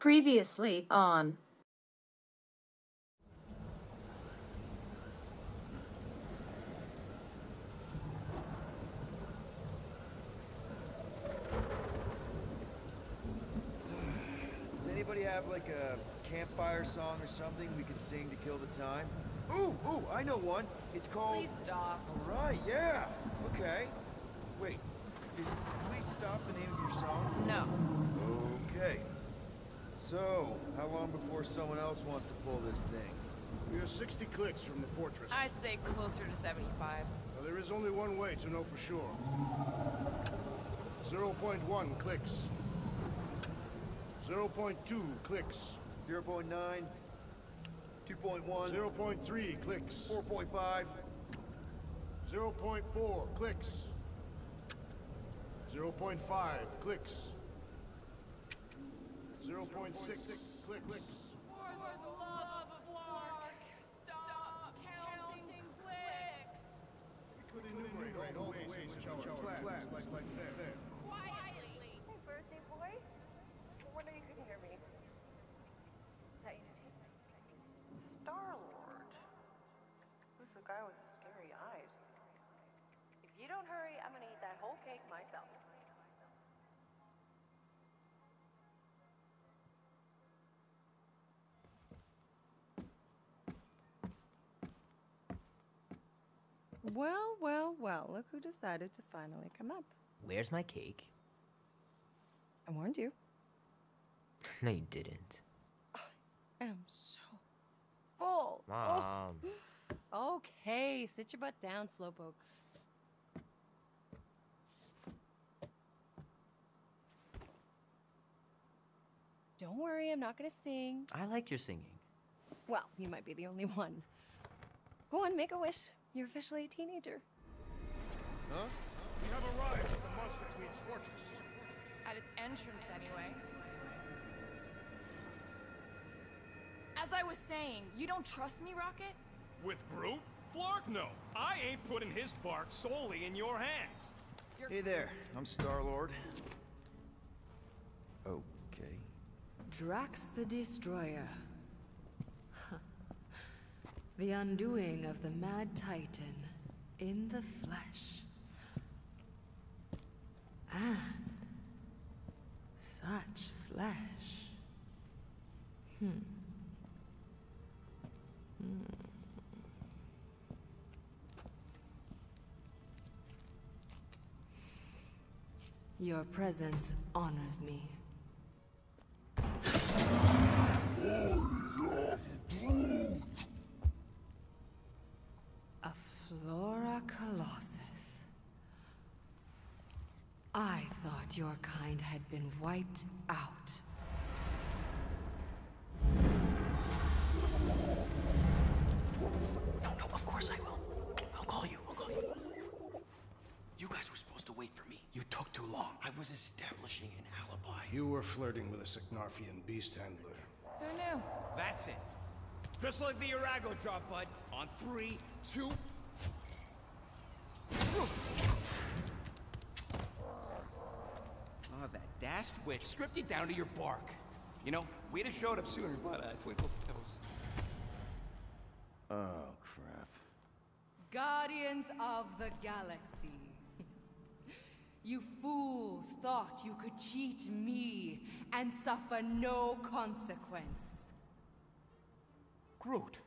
Previously on. Does anybody have like a campfire song or something we could sing to kill the time? Ooh, I know one. It's called... Please stop. All right, yeah. Okay. Wait, is Please Stop the name of your song? No. Okay. So, how long before someone else wants to pull this thing? We are 60 clicks from the fortress. I'd say closer to 75. Now, there is only one way to know for sure. 0.1 clicks. 0.2 clicks. 0.9, 2.1, 0.3 clicks. 4.5, 0.4 clicks. 0.5 clicks. 0.6 clicks. For the love of Lark, stop counting clicks. We could enumerate all the ways in which our plans like fair. Quietly. Hey, birthday boy. No wonder you couldn't hear me. Is that you take Star-Lord? Who's the guy with the scary eyes? If you don't hurry, I'm gonna eat that whole cake myself. Well, look who decided to finally come up. Where's my cake? I warned you. No, you didn't. I am so full. Mom. Oh. Okay, sit your butt down, Slowpoke. Don't worry, I'm not gonna sing. I liked your singing. Well, you might be the only one. Go on, make a wish. You're officially a teenager. Huh? We have arrived at the Monster Queen's fortress. At its entrance, anyway. As I was saying, you don't trust me, Rocket? With Groot? Flark, no. I ain't putting his bark solely in your hands. Hey there, I'm Star-Lord. Okay. DRAX the Destroyer. The undoing of the Mad Titan in the flesh. And such flesh. Your presence honors me. A Flora Colossus. I thought your kind had been wiped out. No, of course I will. I'll call you. You guys were supposed to wait for me. You took too long. I was establishing an alibi. You were flirting with a Signarfian beast handler. Who knew? That's it. Just like the Arago drop, bud. On 3, 2... Oh, that dashed witch stripped you down to your bark. You know, we'd have showed up sooner, but twinkle toes. Oh, crap. Guardians of the Galaxy. You fools thought you could cheat me and suffer no consequence. Groot.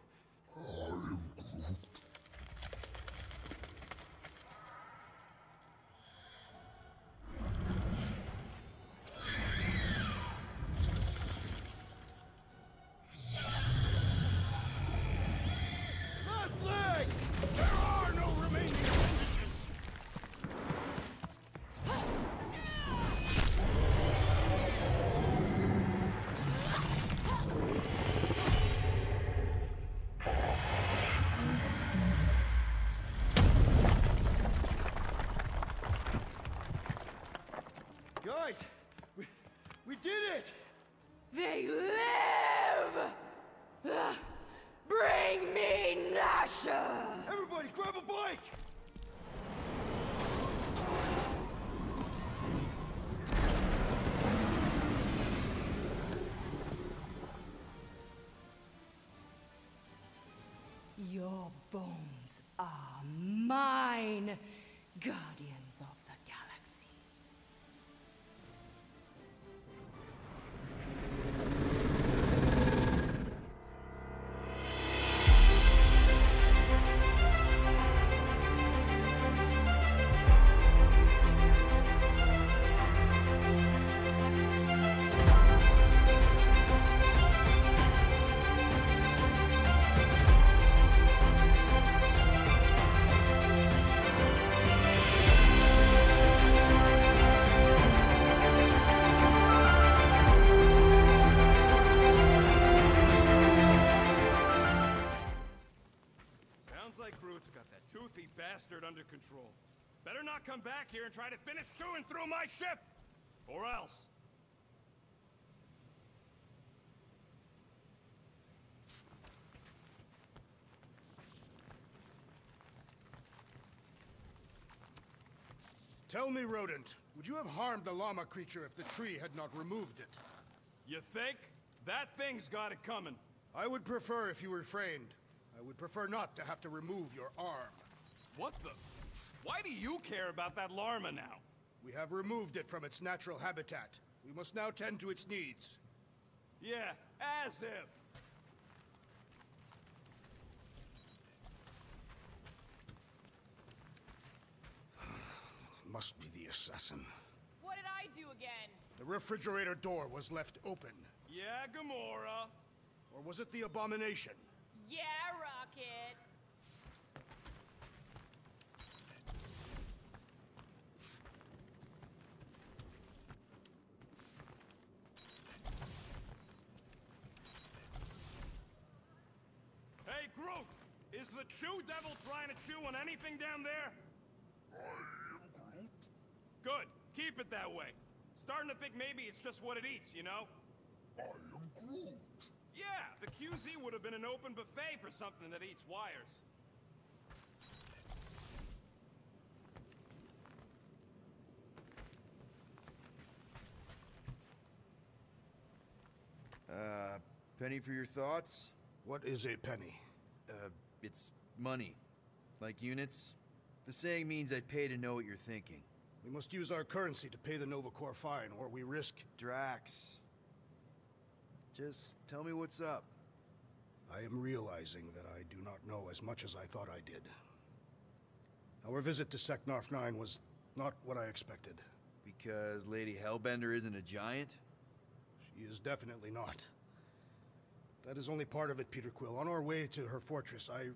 Guys, we did it! They live! Bring me Nasha! Everybody grab a bike! Guardians of the Galaxy. Sounds like Groot's got that toothy bastard under control. Better not come back here and try to finish chewing through my ship! Or else. Tell me, rodent, would you have harmed the llama creature if the tree had not removed it? You think? That thing's got it coming. I would prefer if you refrained. I would prefer not to have to remove your arm. What the? Why do you care about that llama now? We have removed it from its natural habitat. We must now tend to its needs. Yeah, as if. Must be the assassin. What did I do again? The refrigerator door was left open. Yeah, Gamora. Or was it the abomination? Yeah, Rocket. Hey, Groot! Is the Chew Devil trying to chew on anything down there? I am Groot. Good. Keep it that way. Starting to think maybe it's just what it eats, you know? I am Groot. Yeah, the QZ would have been an open buffet for something that eats wires. Penny for your thoughts? What is a penny? It's money. Like units. The saying means I'd pay to know what you're thinking. We must use our currency to pay the Nova Corps fine, or we risk... Drax. Just tell me what's up. I am realizing that I do not know as much as I thought I did. Our visit to Seknarf 9 was not what I expected. Because Lady Hellbender isn't a giant? She is definitely not. That is only part of it, Peter Quill. On our way to her fortress, I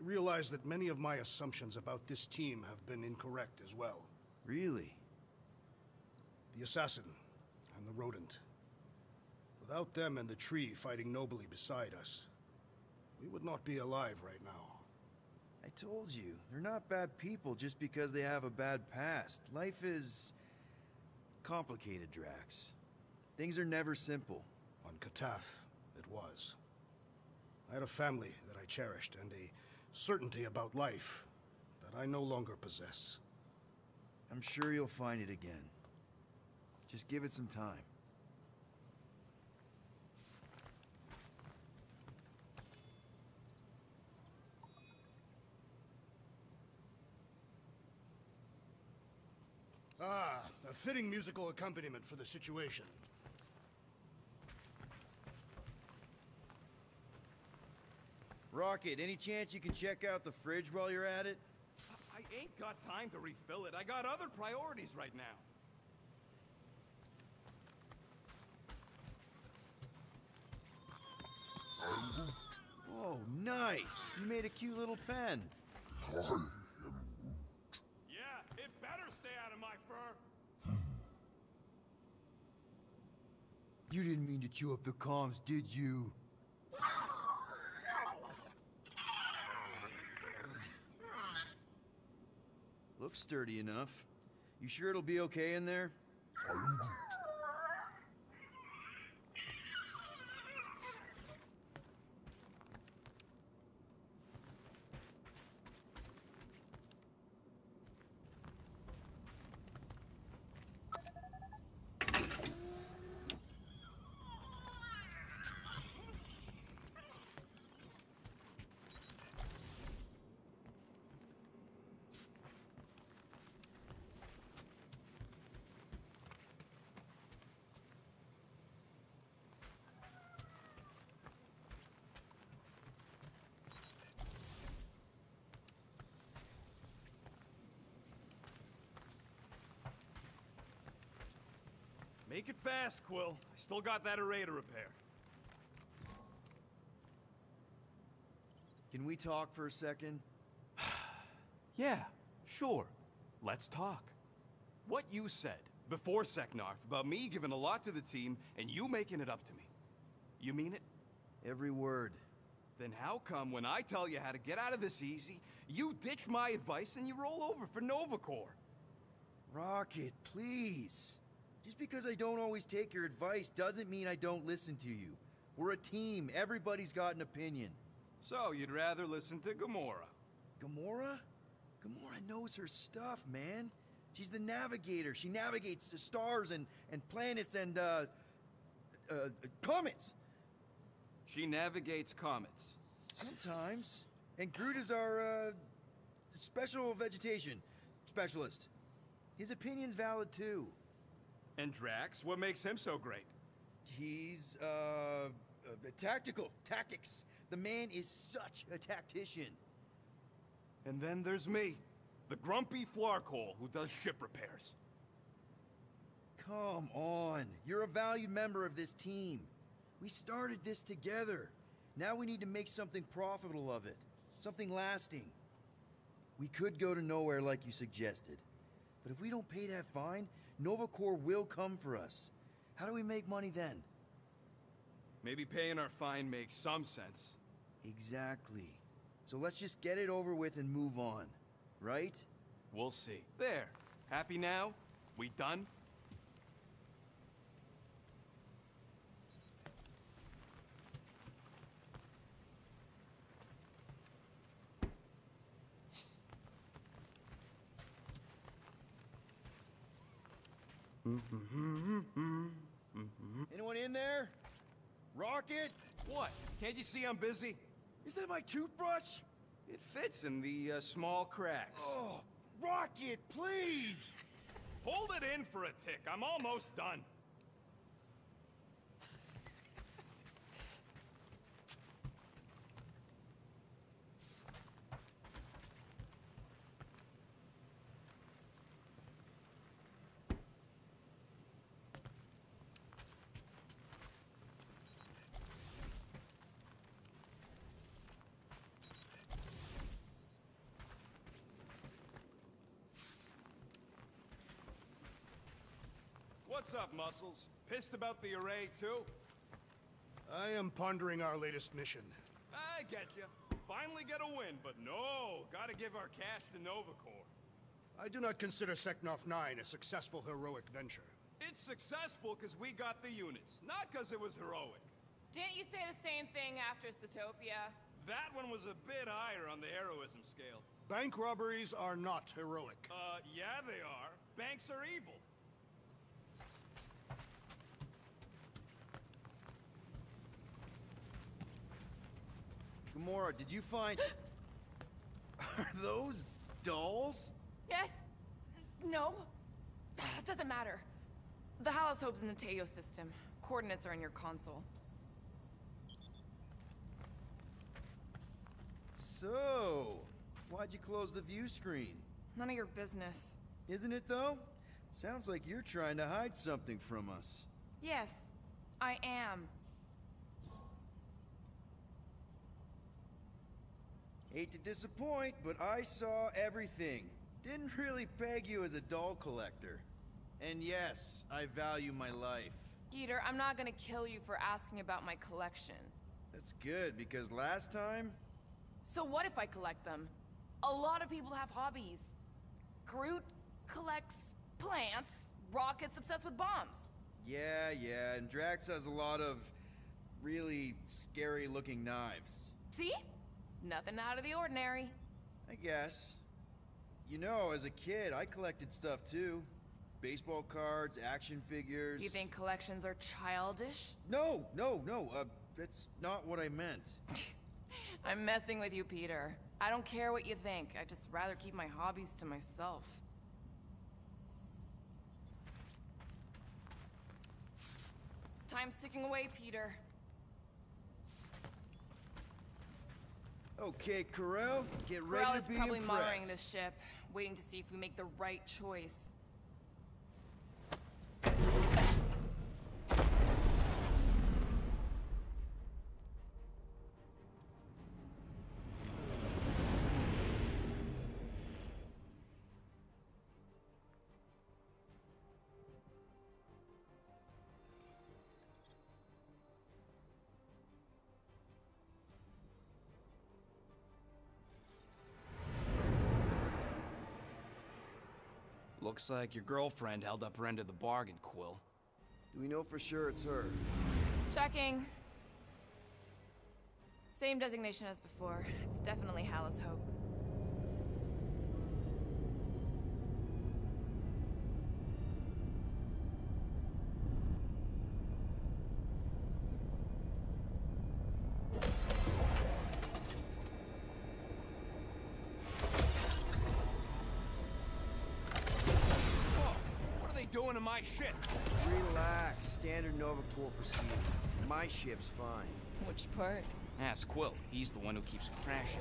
realized that many of my assumptions about this team have been incorrect as well. Really? The assassin and the rodent. Without them and the tree fighting nobly beside us, we would not be alive right now. I told you, they're not bad people just because they have a bad past. Life is complicated, Drax. Things are never simple. On Katath, it was. I had a family that I cherished and a certainty about life that I no longer possess. I'm sure you'll find it again. Just give it some time. Ah, a fitting musical accompaniment for the situation. Rocket, any chance you can check out the fridge while you're at it? I ain't got time to refill it. I got other priorities right now. I'm Groot. Oh, nice! You made a cute little pen. I am Groot. Yeah, it better stay out of my fur. You didn't mean to chew up the comms, did you? Looks sturdy enough. You sure it'll be okay in there? I am Groot. Make it fast, Quill. I still got that array to repair. Can we talk for a second? Yeah, sure. Let's talk. What you said before Seknarf about me giving a lot to the team and you making it up to me. You mean it? Every word. Then how come when I tell you how to get out of this easy, you ditch my advice and you roll over for Nova Corps? Rocket, please. Just because I don't always take your advice doesn't mean I don't listen to you. We're a team. Everybody's got an opinion. So you'd rather listen to Gamora? Gamora? Gamora knows her stuff, man. She's the navigator. She navigates the stars and planets and, comets. She navigates comets. Sometimes. And Groot is our, special vegetation specialist. His opinion's valid, too. And Drax, what makes him so great? He's, tactics. The man is such a tactician. And then there's me, the grumpy Flarkhole who does ship repairs. Come on. You're a valued member of this team. We started this together. Now we need to make something profitable of it. Something lasting. We could go to Nowhere like you suggested. But if we don't pay that fine, Nova Corps will come for us. How do we make money then? Maybe paying our fine makes some sense. Exactly. So let's just get it over with and move on. Right? We'll see. There. Happy now? We done? Anyone in there? Rocket? What? Can't you see I'm busy? Is that my toothbrush? It fits in the small cracks. Oh, Rocket, please! Hold it in for a tick. I'm almost done. What's up, Muscles? Pissed about the array, too? I am pondering our latest mission. I get you. Finally get a win, but no, gotta give our cash to Nova Corps. I do not consider Seknarf 9 a successful heroic venture. It's successful because we got the units, not because it was heroic. Didn't you say the same thing after Zootopia? That one was a bit higher on the heroism scale. Bank robberies are not heroic. Yeah they are. Banks are evil. Gamora, did you find... Are those dolls? Yes. No. Doesn't matter. The Haloscope's in the Teo system. Coordinates are in your console. So, why'd you close the view screen? None of your business. Isn't it, though? Sounds like you're trying to hide something from us. Yes, I am. Hate to disappoint, but I saw everything. Didn't really peg you as a doll collector. And yes, I value my life. Peter, I'm not gonna kill you for asking about my collection. That's good, because last time... So what if I collect them? A lot of people have hobbies. Groot collects plants, Rocket's obsessed with bombs. Yeah, and Drax has a lot of really scary-looking knives. See? Nothing out of the ordinary. I guess. You know, as a kid, I collected stuff too. Baseball cards, action figures... You think collections are childish? No, that's not what I meant. I'm messing with you, Peter. I don't care what you think. I'd just rather keep my hobbies to myself. Time's ticking away, Peter. Okay, KO-REL, get ready KO-REL to is be probably impressed. monitoring this ship, waiting to see if we make the right choice. Looks like your girlfriend held up her end of the bargain, Quill. Do we know for sure it's her? Checking. Same designation as before. It's definitely Hallis Hope. Doing to my ship? Relax. Standard Nova Corps procedure. My ship's fine. Which part? Ask Quill. He's the one who keeps crashing.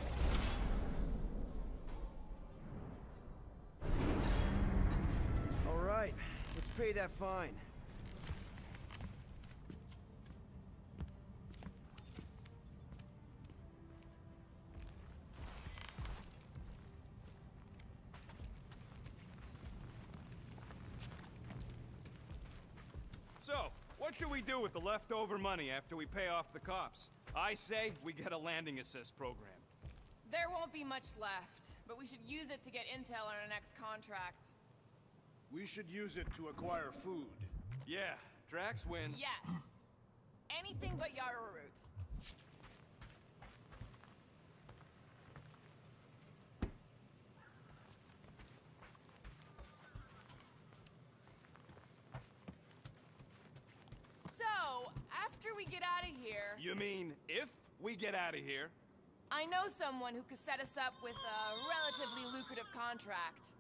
All right. Let's pay that fine. So, what should we do with the leftover money after we pay off the cops? I say we get a landing assist program. There won't be much left, but we should use it to get intel on our next contract. We should use it to acquire food. Yeah, Drax wins. Yes. Anything but Yarrow Root. So, after we get out of here... You mean if we get out of here? I know someone who could set us up with a relatively lucrative contract.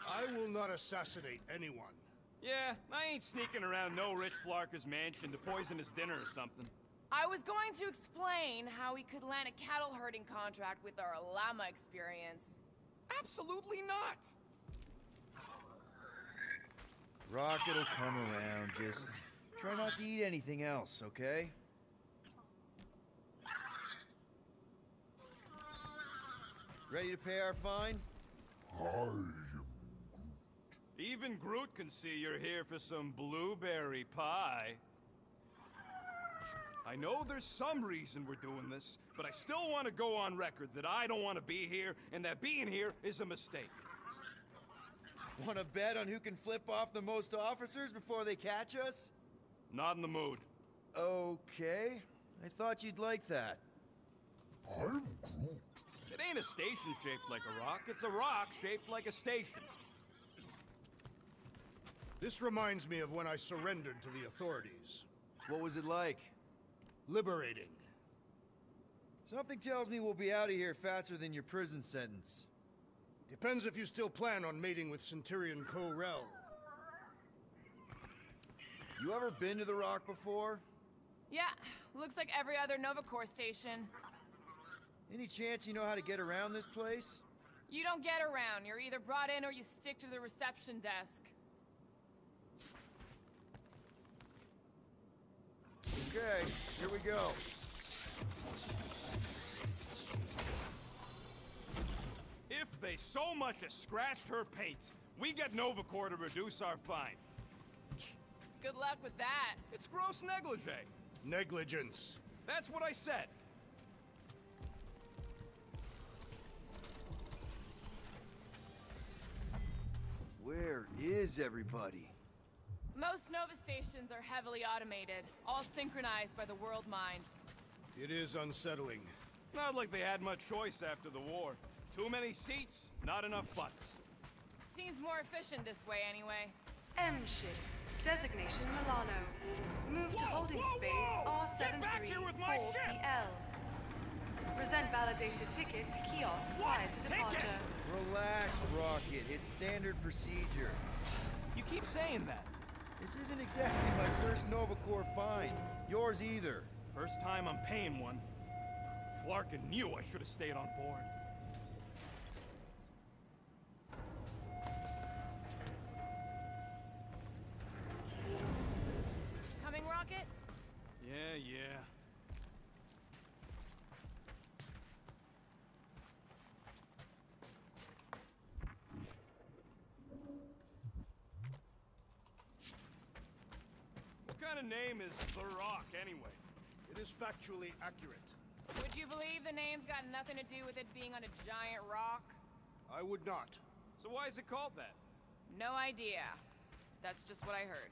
I will not assassinate anyone. Yeah, I ain't sneaking around no rich flarker's mansion to poison his dinner or something. I was going to explain how we could land a cattle herding contract with our llama experience. Absolutely not! Rocket'll come around, just try not to eat anything else, okay? Ready to pay our fine? I am Even Groot can see you're here for some blueberry pie. I know there's some reason we're doing this, but I still want to go on record that I don't want to be here, and that being here is a mistake. Want to bet on who can flip off the most officers before they catch us? Not in the mood. Okay. I thought you'd like that. I'm Groot. It ain't a station shaped like a rock, it's a rock shaped like a station. This reminds me of when I surrendered to the authorities. What was it like? Liberating. Something tells me we'll be out of here faster than your prison sentence. Depends if you still plan on mating with Centurion KO-REL. You ever been to the Rock before? Yeah, looks like every other Nova Corps station. Any chance you know how to get around this place? You don't get around. You're either brought in or you stick to the reception desk. Okay, here we go. If they so much as scratched her paint, we get Nova Corps to reduce our fine. Good luck with that. It's gross negligee. Negligence. That's what I said. Where is everybody? Most Nova stations are heavily automated, all synchronized by the world mind. It is unsettling. Not like they had much choice after the war. Too many seats, not enough butts. Seems more efficient this way anyway. M ship. Designation Milano. Move to holding space R73-4PL. Present validated ticket to kiosk prior to departure. Relax, Rocket. It's standard procedure. You keep saying that. This isn't exactly my first Nova Corps fine. Yours either. First time I'm paying one. Flarkin knew I should have stayed on board. Coming, Rocket? Yeah. What kind of name is The Rock, anyway? It is factually accurate. Would you believe the name's got nothing to do with it being on a giant rock? I would not. So why is it called that? No idea. That's just what I heard.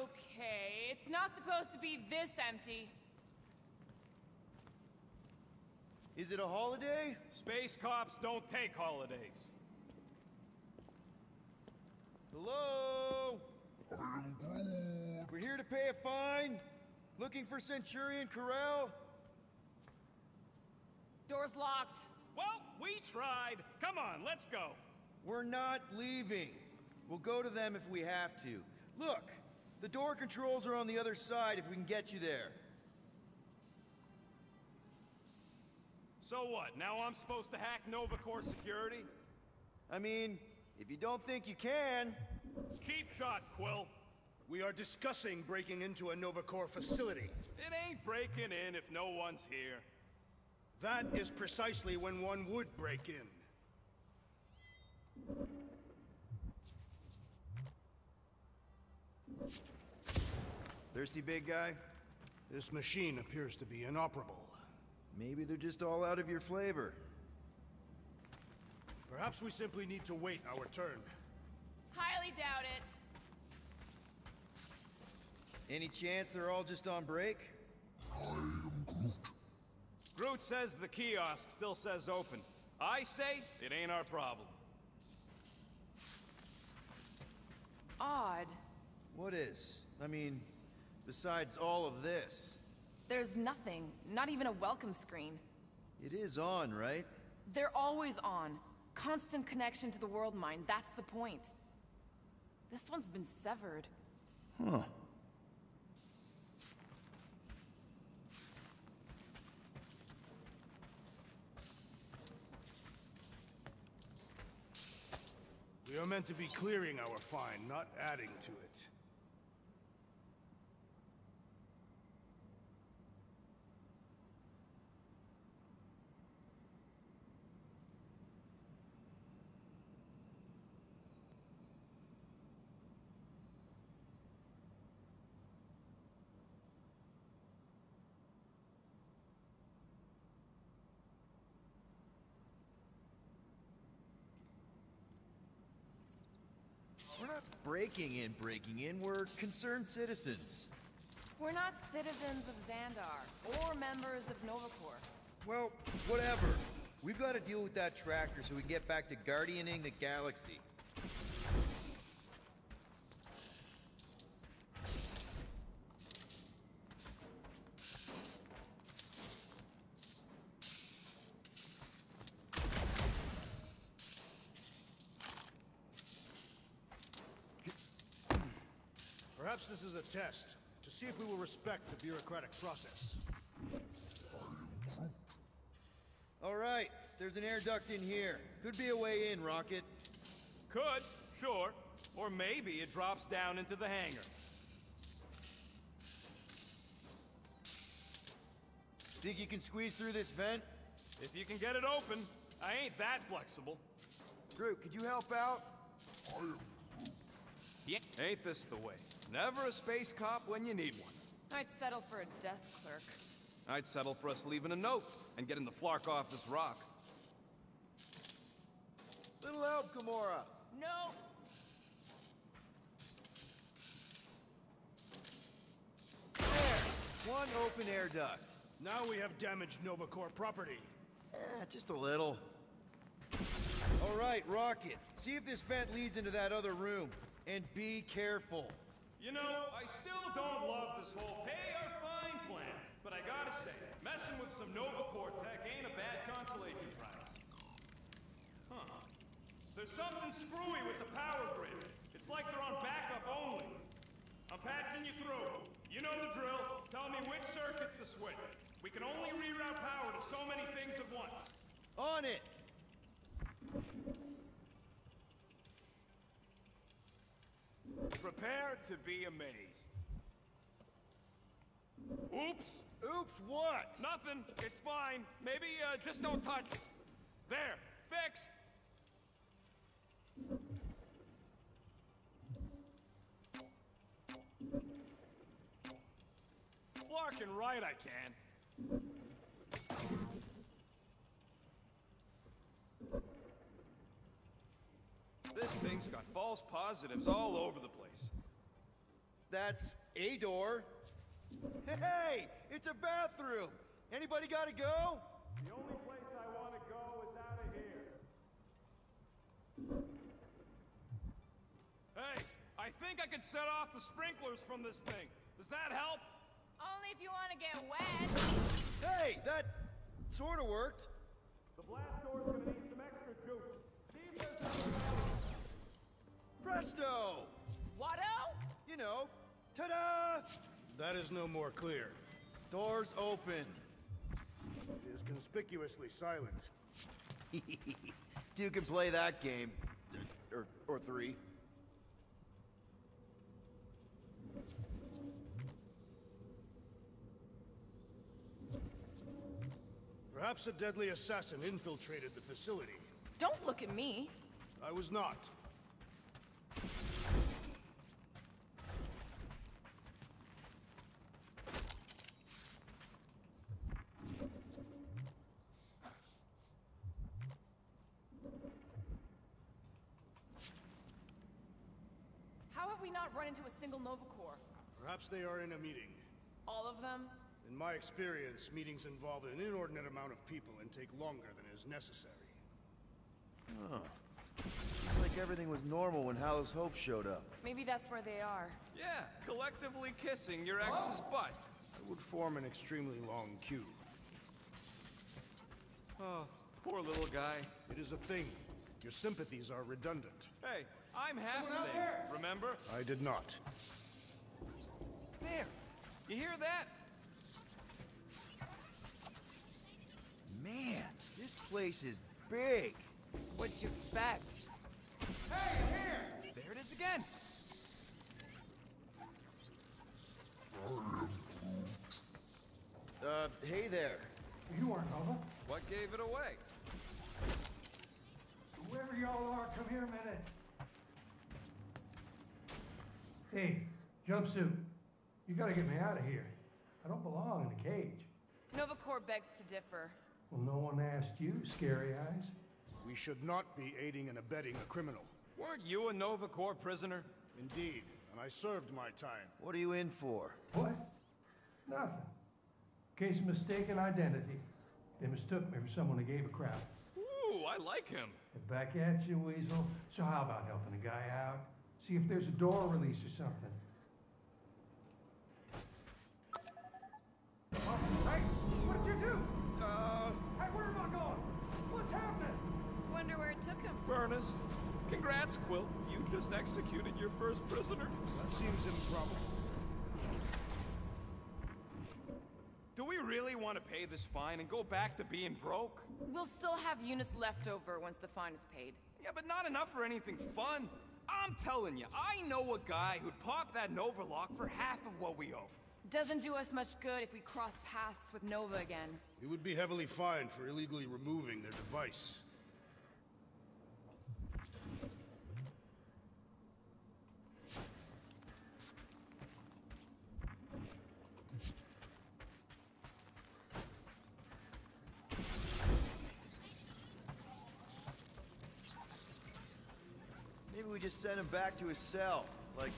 Okay, it's not supposed to be this empty. Is it a holiday? Space cops don't take holidays. Hello? I am Groot. We're here to pay a fine. Looking for Centurion KO-REL. Door's locked. Well, we tried. Come on, let's go. We're not leaving. We'll go to them if we have to. Look, the door controls are on the other side if we can get you there. So what, now I'm supposed to hack Nova Corps security? I mean, if you don't think you can... Cheap shot, Quill. We are discussing breaking into a Nova Corps facility. It ain't breaking in if no one's here. That is precisely when one would break in. Thirsty, big guy? This machine appears to be inoperable. Maybe they're just all out of your flavor. Perhaps we simply need to wait our turn. Highly doubt it. Any chance they're all just on break? I am Groot. Groot says the kiosk still says open. I say it ain't our problem. Odd. What is? I mean, besides all of this. There's nothing. Not even a welcome screen. It is on, right? They're always on. Constant connection to the world mind. That's the point. This one's been severed. Huh. We are meant to be clearing our fine, not adding to it. We're not breaking in. We're concerned citizens. We're not citizens of Xandar, or members of Nova Corps. Well, whatever. We've got to deal with that tractor so we can get back to guardianing the galaxy. Perhaps this is a test, to see if we will respect the bureaucratic process. All right, there's an air duct in here. Could be a way in, Rocket. Could, sure. Or maybe it drops down into the hangar. Think you can squeeze through this vent? If you can get it open, I ain't that flexible. Groot, could you help out? Yeah. Ain't this the way? Never a space cop when you need one. I'd settle for a desk clerk. I'd settle for us leaving a note and getting the flark off this rock. Little help, GAMORA. No. There, one open air duct. Now we have damaged Nova Corps property. Just a little. All right, Rocket. See if this vent leads into that other room. And be careful. You know, I still don't love this whole pay or fine plan, but I gotta say, messing with some Nova Corps tech ain't a bad consolation prize. Huh. There's something screwy with the power grid. It's like they're on backup only. I'm patching you through. You know the drill. Tell me which circuits to switch. We can only reroute power to so many things at once. On it! Prepare to be amazed. Oops! Oops, what? Nothing. It's fine. Maybe, just don't touch it. There. Fixed. Darn right I can. This thing's got false positives all over the place. That's a door. Hey, it's a bathroom. Anybody gotta go? The only place I want to go is out of here. Hey, I think I could set off the sprinklers from this thing. Does that help? Only if you want to get wet. Hey, that sort of worked. The blast door's gonna need some extra juice. See if there's another. Presto! Watto? You know, ta-da! That is no more clear. Doors open. It is conspicuously silent. Two can play that game. Or three. Perhaps a deadly assassin infiltrated the facility. Don't look at me. I was not. How have we not run into a single Nova Corps? Perhaps they are in a meeting. All of them? In my experience, meetings involve an inordinate amount of people and take longer than is necessary. Huh. It's like everything was normal when Hallows Hope showed up. Maybe that's where they are. Yeah, collectively kissing your ex's butt. It would form an extremely long queue. Oh, poor little guy. It is a thing. Your sympathies are redundant. Hey, I'm half thing, remember? I did not. There! You hear that? Man, this place is big. What'd you expect? Hey, here! There it is again! Hey there. You aren't Nova. What gave it away? Whoever y'all are, come here a minute. Hey, jumpsuit. You gotta get me out of here. I don't belong in the cage. Nova Corps begs to differ. Well, no one asked you, Scary Eyes. We should not be aiding and abetting a criminal. Weren't you a Nova Corps prisoner? Indeed, and I served my time. What are you in for? What? Nothing. Case of mistaken identity. They mistook me for someone who gave a crap. Ooh, I like him. Back at you, Weasel. So how about helping a guy out? See if there's a door release or something. Hey, what did you do? Hey, where am I going? What's happening? Wonder where it took him. Furnace. Congrats, Quill. You just executed your first prisoner. That seems improbable. Do we really want to pay this fine and go back to being broke? We'll still have units left over once the fine is paid. Yeah, but not enough for anything fun. I'm telling you, I know a guy who'd pop that Nova lock for half of what we owe. Doesn't do us much good if we cross paths with Nova again. We would be heavily fined for illegally removing their device. Maybe we just send him back to his cell. Like,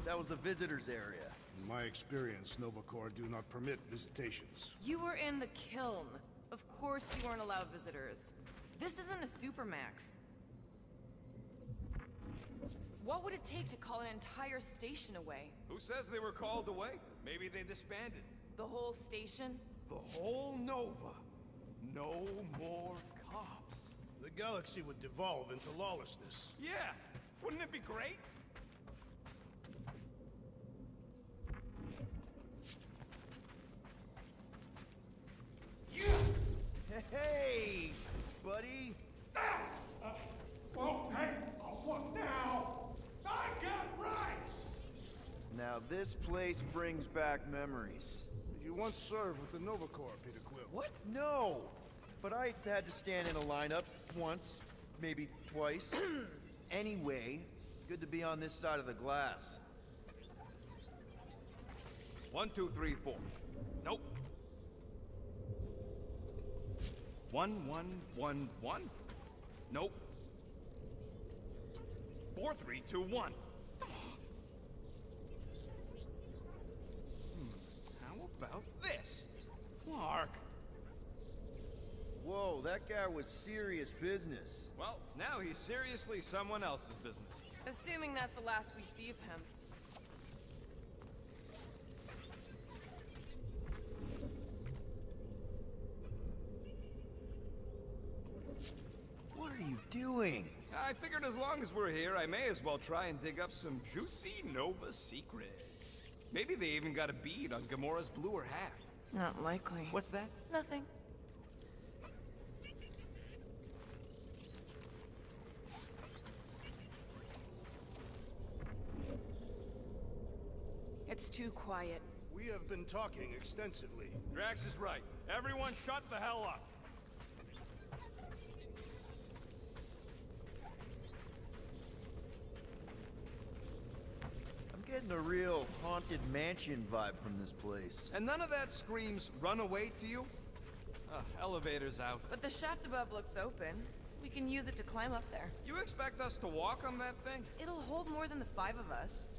that was the visitor's area. In my experience, Nova Corps do not permit visitations. You were in the kiln. Of course you weren't allowed visitors. This isn't a supermax. What would it take to call an entire station away? Who says they were called away? Maybe they disbanded. The whole station? The whole Nova. No more cops. The galaxy would devolve into lawlessness. Yeah, wouldn't it be great? Hey, buddy. Oh, hey, what now? I got rights! Now this place brings back memories. Did you once serve with the Nova Corps, Peter Quill? What? No! But I had to stand in a lineup once, maybe twice. Anyway, good to be on this side of the glass. 1, 2, 3, 4. Nope. 1, 1, 1, 1. Nope. 4, 3, 2, 1. How about this? Clark. Whoa, that guy was serious business. Well, now he's seriously someone else's business. Assuming that's the last we see of him. What are you doing? I figured as long as we're here, I may as well try and dig up some juicy Nova secrets. Maybe they even got a bead on Gamora's bluer half. Not likely. What's that? Nothing. It's too quiet. We have been talking extensively. Drax is right. Everyone shut the hell up. I'm getting a real haunted mansion vibe from this place. And none of that screams run away to you? Elevator's out. But the shaft above looks open. We can use it to climb up there. You expect us to walk on that thing? It'll hold more than the 5 of us.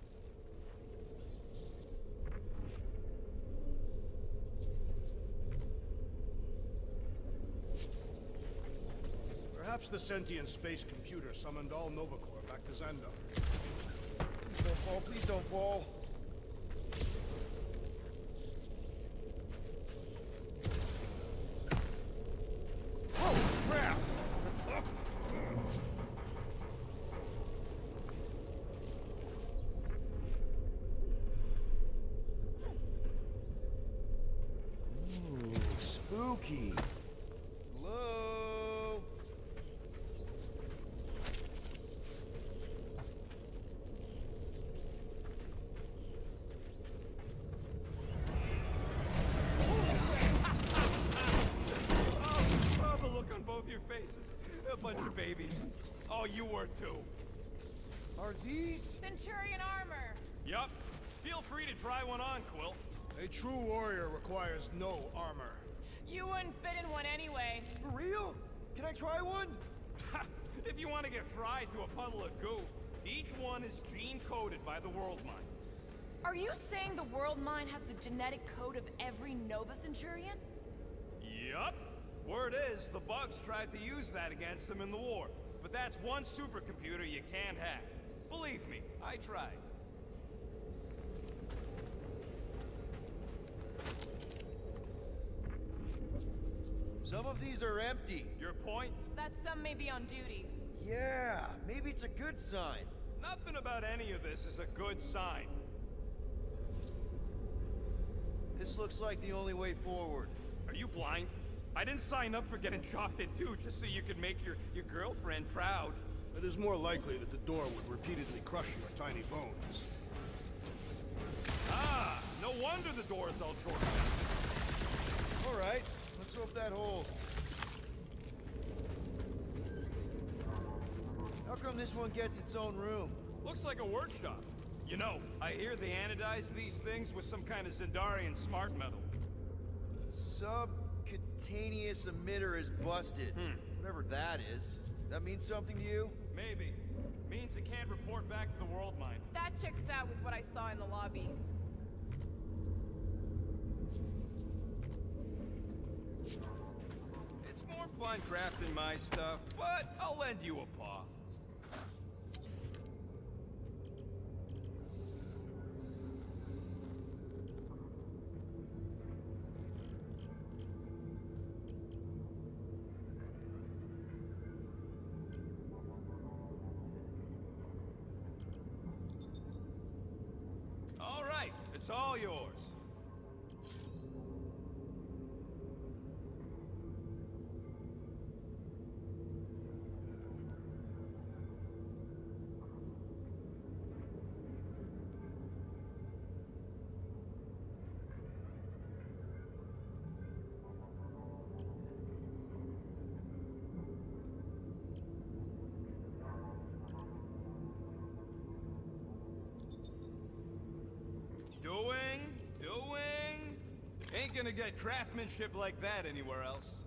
Perhaps the sentient space computer summoned all Novacore back to Xandar. Please don't fall, please don't fall. Holy crap! Ooh, spooky. Hello? Oh, the look on both your faces. A bunch of babies. Oh, you were too. Are these? Centurion armor! Yup. Feel free to try one on, Quill. A true warrior requires no armor. You wouldn't fit in one anyway. For real? Can I try one? If you want to get fried to a puddle of goo, each one is gene-coded by the World Mind. Are you saying the World Mind has the genetic code of every Nova Centurion? Yup. Word is, the bugs tried to use that against them in the war. But that's one supercomputer you can't hack. Believe me, I tried. Some of these are empty. Your point? That some may be on duty. Yeah, maybe it's a good sign. Nothing about any of this is a good sign. This looks like the only way forward. Are you blind? I didn't sign up for getting chopped in two just so you could make your girlfriend proud. It is more likely that the door would repeatedly crush your tiny bones. Ah, no wonder the door's all torn down. All right, let's hope that holds. How come this one gets its own room? Looks like a workshop. You know, I hear they anodize these things with some kind of Zendarian smart metal. Subcutaneous emitter is busted. Whatever that is. That means something to you? Maybe. Means it can't report back to the World Mind. That checks out with what I saw in the lobby. It's more fun crafting my stuff, but I'll lend you a paw. All right, it's all yours. doing? Ain't gonna get craftsmanship like that anywhere else.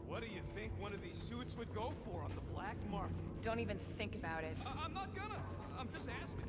What do you think one of these suits would go for on the black market? Don't even think about it. I'm not gonna. I'm just asking.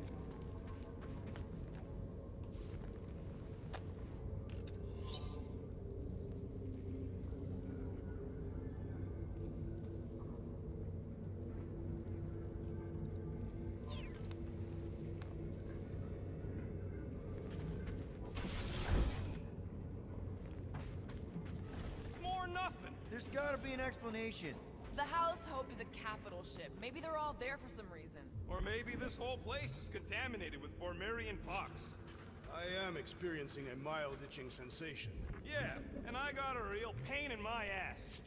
There's gotta be an explanation. The House Hope is a capital ship. Maybe they're all there for some reason. Or maybe this whole place is contaminated with Formarian pox. I am experiencing a mild itching sensation. Yeah, and I got a real pain in my ass.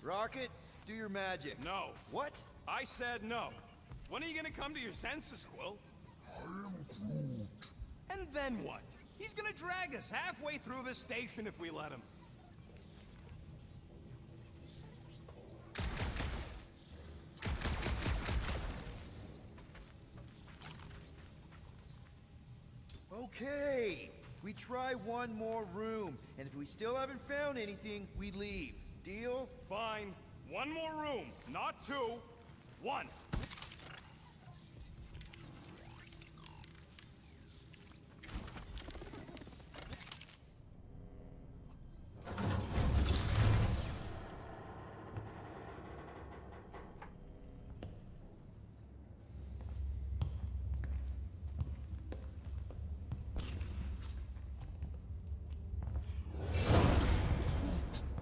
Rocket, do your magic. No. What? I said no. When are you gonna come to your senses, Quill? I am Groot. And then what? He's gonna drag us halfway through this station if we let him. Okay. We try one more room, and if we still haven't found anything, we leave. Deal? Fine. One more room. Not two. One.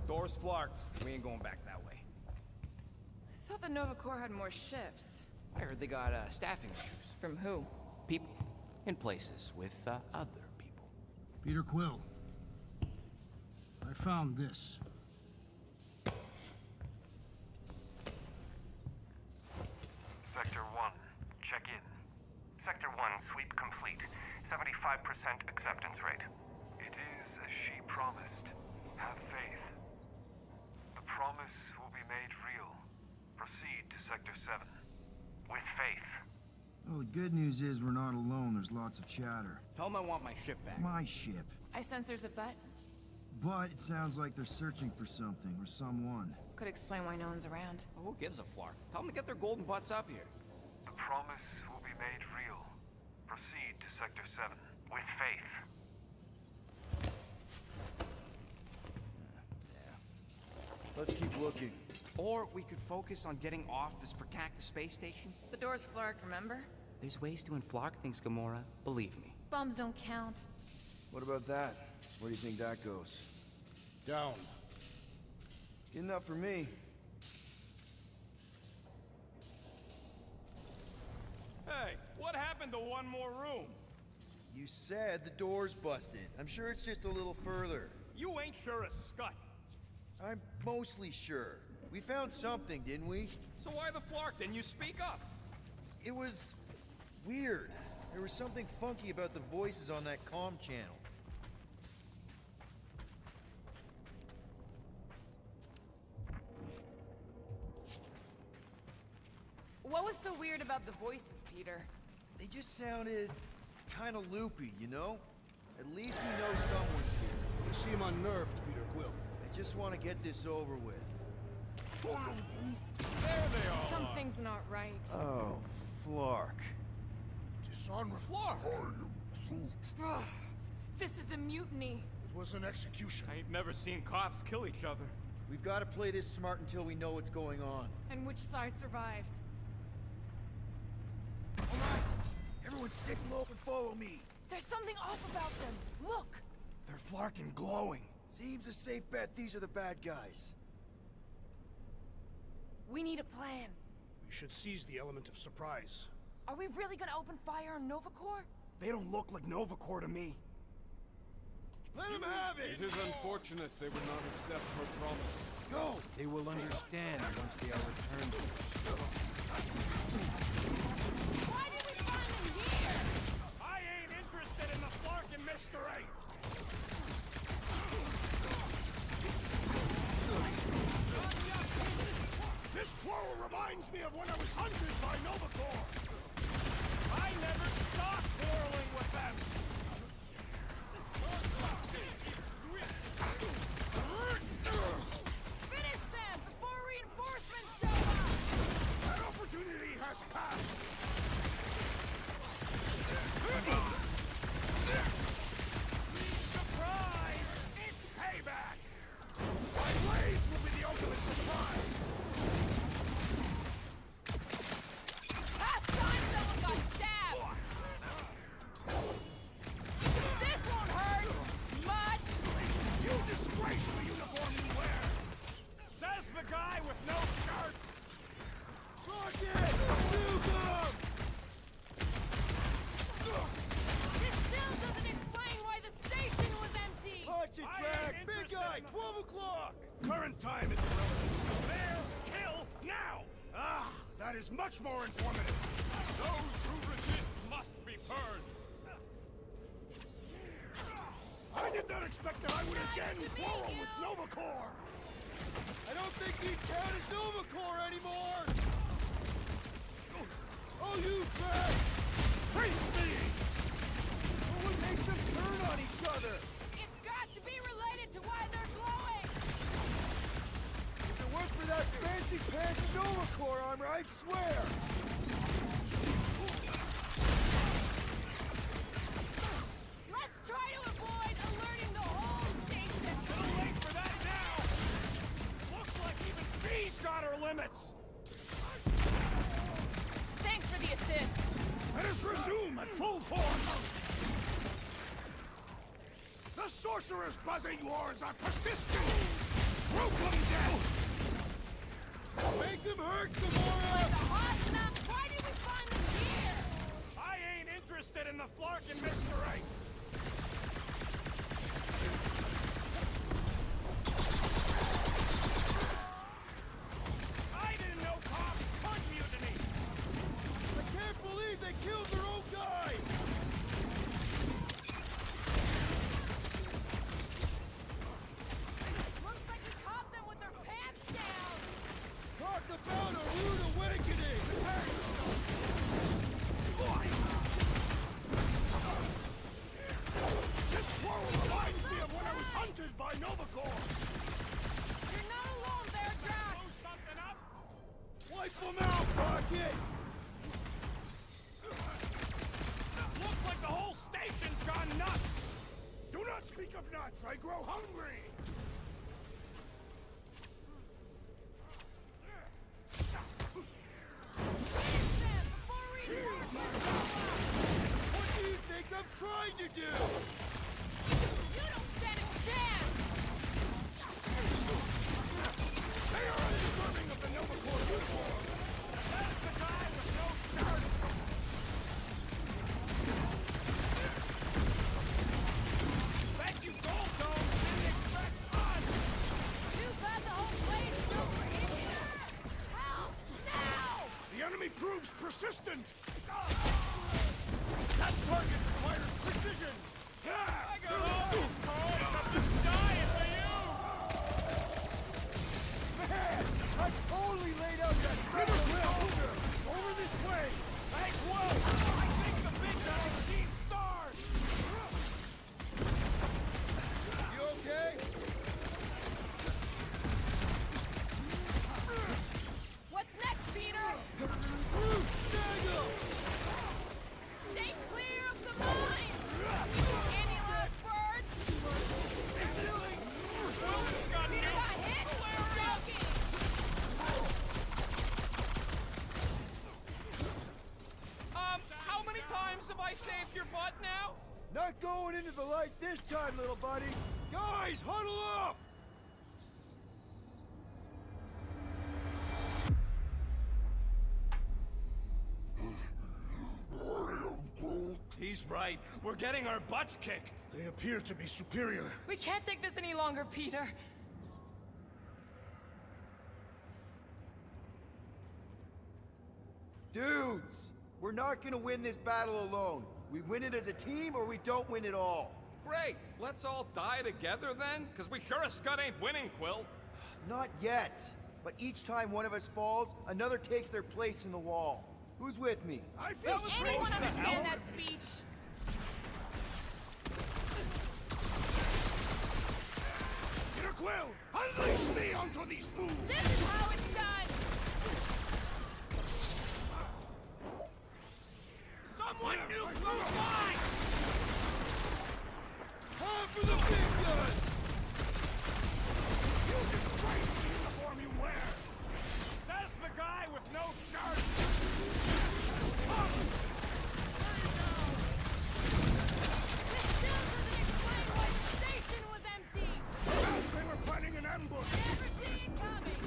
Door's flarked. We ain't going back that way. I thought the Nova Corps had more shifts. I heard they got staffing issues. From who? People. In places with other people. Peter Quill. I found this. Sector 1, check in. Sector 1, sweep complete. 75% acceptance rate. It is as she promised. Have faith. The promise will be made real. Proceed to Sector 7. With faith. Well, the good news is we're not alone. There's lots of chatter. Tell them I want my ship back. My ship. I sense there's a bet. But it sounds like they're searching for something or someone. Could explain why no one's around. Well, who gives a flark? Tell them to get their golden butts up here. The promise will be made real. Proceed to Sector 7. With faith. Let's keep looking. Or we could focus on getting off this fracacta space station. The door's flarked, remember? There's ways to inflark things, Gamora. Believe me. Bombs don't count. What about that? Where do you think that goes? Down. Good enough for me. Hey, what happened to one more room? You said the door's busted. I'm sure it's just a little further. You ain't sure a scut. I'm mostly sure. We found something, didn't we? So why the flark? Didn't you speak up? It was weird. There was something funky about the voices on that comm channel. What was so weird about the voices, Peter? They just sounded kind of loopy, you know? At least we know someone's here. You seem unnerved, Peter Quill. I just want to get this over with. There they are. Something's not right. Oh, Flark. Dishonorable. Flark! Ugh, this is a mutiny. It was an execution. I ain't never seen cops kill each other. We've got to play this smart until we know what's going on. And which side survived? All right, everyone stick low and follow me. There's something off about them. Look! They're Flark and glowing. Seems a safe bet these are the bad guys. We need a plan. We should seize the element of surprise. Are we really gonna open fire on Nova Corps? They don't look like Nova Corps to me. Let them have it! It is unfortunate they would not accept her promise. Go! They will understand once they are returned. Why reminds me of when I was hunted by Novacore. I never stopped quarreling with them. Finish them before reinforcements show up! That opportunity has passed. Surprise! It's payback! My blades will be the ultimate surprise! Last time someone got stabbed! This won't hurt much! You disgrace the uniform you wear! Says the guy with no shirt. Rocket! Nuke him! This still doesn't explain why the station was empty! Punch it, Drag! Big guy! 12 o'clock! Current time is irrelevant. There! Kill! Now! Ah! That is much more informative. Those who resist must be purged. I did not expect that I would again quarrel with Novacore! I don't think these count as Novacore anymore! Oh, you Drax! Face me! What makes them turn on each other? It's got to be related to why they're glowing! If it weren't for that fancy pants Novacore armor, I swear! Let's try to avoid alerting the whole station! Too late for that now! Looks like even she's got her limits! Thanks for the assist! Let us resume at full force! The sorcerer's buzzing horns are persistent! Group them down! Make them hurt, GAMORA! Like the Hostna, why did we find them here? I ain't interested in the Flarkin mystery! I didn't know cops could mutiny! I can't believe they killed their own guy! Looks like we caught them with their pants down! Talk about a rude awakening! This quarrel reminds me of when I was hunted by Novacore! You're not alone there, Drax! Blow something up? Wipe them out, Rocket! Looks like the whole station's gone nuts! Do not speak of nuts! I grow hungry! Finish them before reinforcements show up! What do you think I'm trying to do? You don't stand a chance! They are undeserving of the Novacore uniform! That's the guy with no shirt! Thank you, Gold Dome! Didn't expect us! Too bad the whole place knows we're Indian! Help! Now! The enemy proves persistent! That target requires precision! I got all these toys I'm just dying to use. Man, I totally laid out that center soldier! Over this way! Tank 1! I think the big guy's seen stars! You okay? What's next, Peter? Snaggle! Stay clear of the mines! Any last words? Peter got hit? Joking! How many times have I saved your butt now? Not going into the light this time, little buddy! Guys, huddle up! He's right. We're getting our butts kicked. They appear to be superior. We can't take this any longer, Peter. Dudes, we're not gonna win this battle alone. We win it as a team or we don't win at all. Great. Let's all die together then? Because we sure as Scud ain't winning, Quill. Not yet. But each time one of us falls, another takes their place in the wall. Who's with me? I feel Does anyone understand that speech? Peter Quill, unleash me onto these fools! This is how it's done! Someone new close by! Time for the big guns! You disgrace the uniform you wear! Says the guy with no shirt! Come! This still doesn't explain why the station was empty! Perhaps they were planning an ambush! Never see it coming!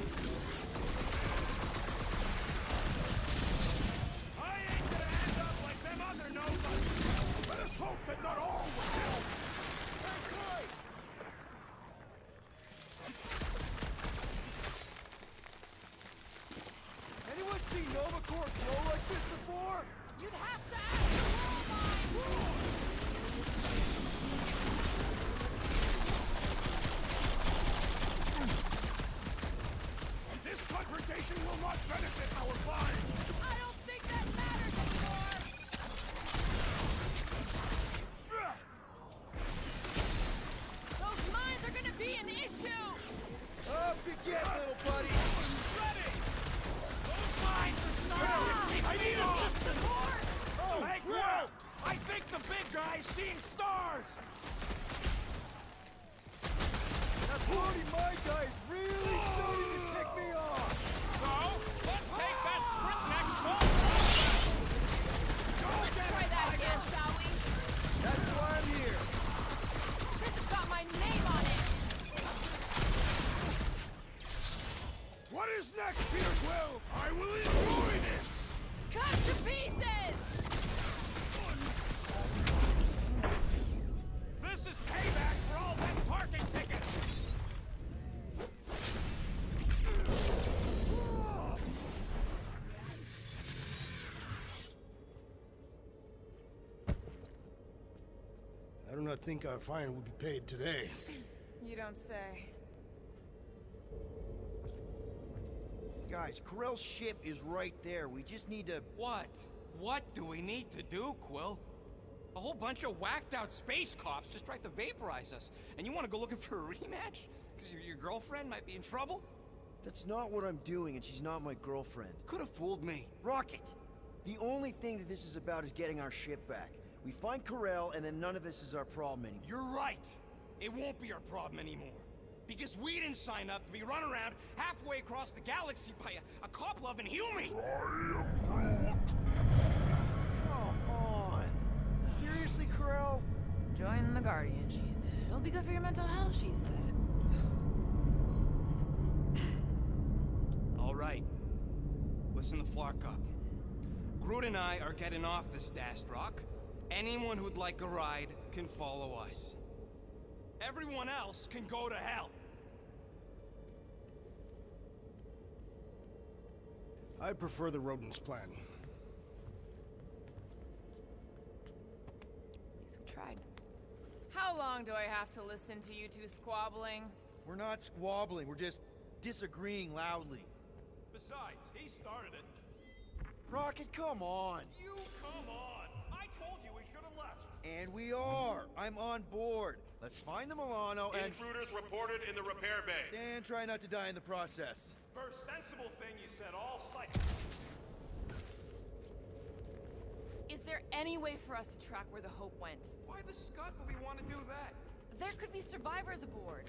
I ain't gonna end up like them other nobodies! Let us hope that not all will help! Anyone seen Nova Corps glow like this before? You'd have to ask the wall This confrontation will not benefit our climb! I don't think that matters anymore! Those mines are gonna be an issue! Up you get, little buddy! Ready! Those mines are starting! I need assistance! Oh, Hey, Quill! I think the big guy's seeing stars! That bloody mine guy is really starting to tick me off! So, let's take that sprint next shot! Let's try that again, shall we? That's why I'm here! This has got my name on it! What is next, Peter Quill? I will enjoy this! Cut to pieces! This is payback for all them parking tickets! I do not think our fine will be paid today. You don't say. Guys, KO-REL's ship is right there. We just need to... What? What do we need to do, Quill? A whole bunch of whacked out space cops just tried to vaporize us. And you want to go looking for a rematch? Because your girlfriend might be in trouble? That's not what I'm doing, and she's not my girlfriend. Could have fooled me. Rocket! The only thing that this is about is getting our ship back. We find KO-REL, and then none of this is our problem anymore. You're right. It won't be our problem anymore. Because we didn't sign up to be run around halfway across the galaxy by a cop-loving human! Come on! Seriously, KO-REL? Join the Guardian, she said. It'll be good for your mental health, she said. All right. Listen to Flarkup. Groot and I are getting off this Dast Rock. Anyone who'd like a ride can follow us. Everyone else can go to hell. I prefer the rodents' plan. At least we tried. How long do I have to listen to you two squabbling? We're not squabbling, we're just disagreeing loudly. Besides, he started it. Rocket, come on! You come on! I told you we should have left. And we are! I'm on board. Let's find the Milano and... Intruders reported in the repair bay. And try not to die in the process. First sensible thing you said all sight. Is there any way for us to track where the Hope went? Why the scut would we want to do that? There could be survivors aboard.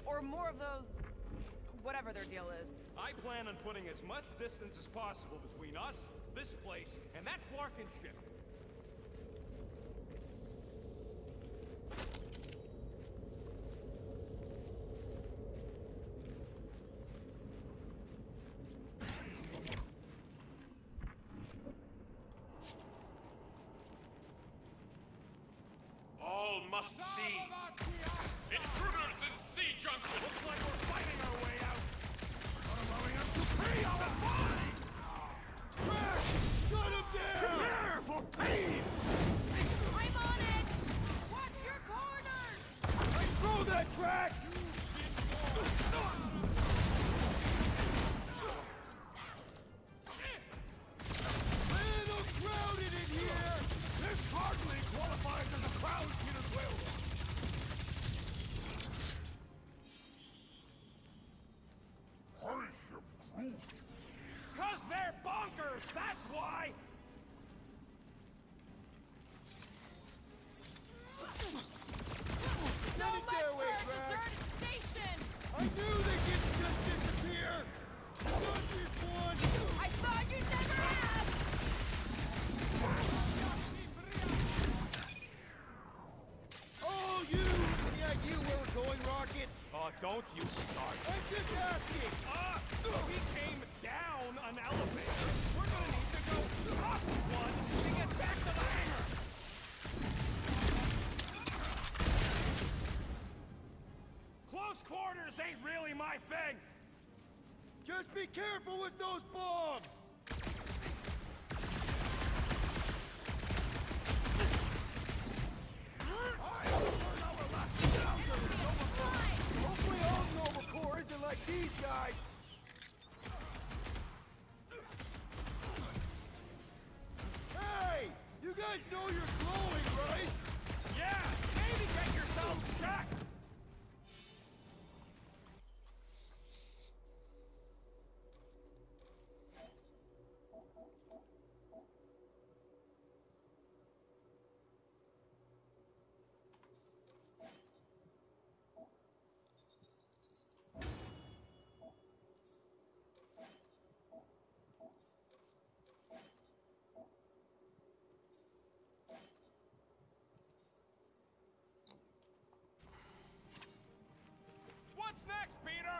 Or more of those... whatever their deal is. I plan on putting as much distance as possible between us, this place, and that Flarkin ship. All must see. Intruders in C junction. Looks like we're fighting our way out. Not allowing us to pay on the fine! Drax, shut him down! Prepare for pain! I'm on it! Watch your corners! Throw that, Drax! don't you start. I'm just asking! We came down an elevator. We're gonna need to go up one to get back to the hangar. Close quarters ain't really my thing. Just be careful with those bombs! Hopefully all Nova Corps isn't like these guys! Hey! You guys know you're glowing, right? Yeah, maybe get yourselves checked. What's next, Peter?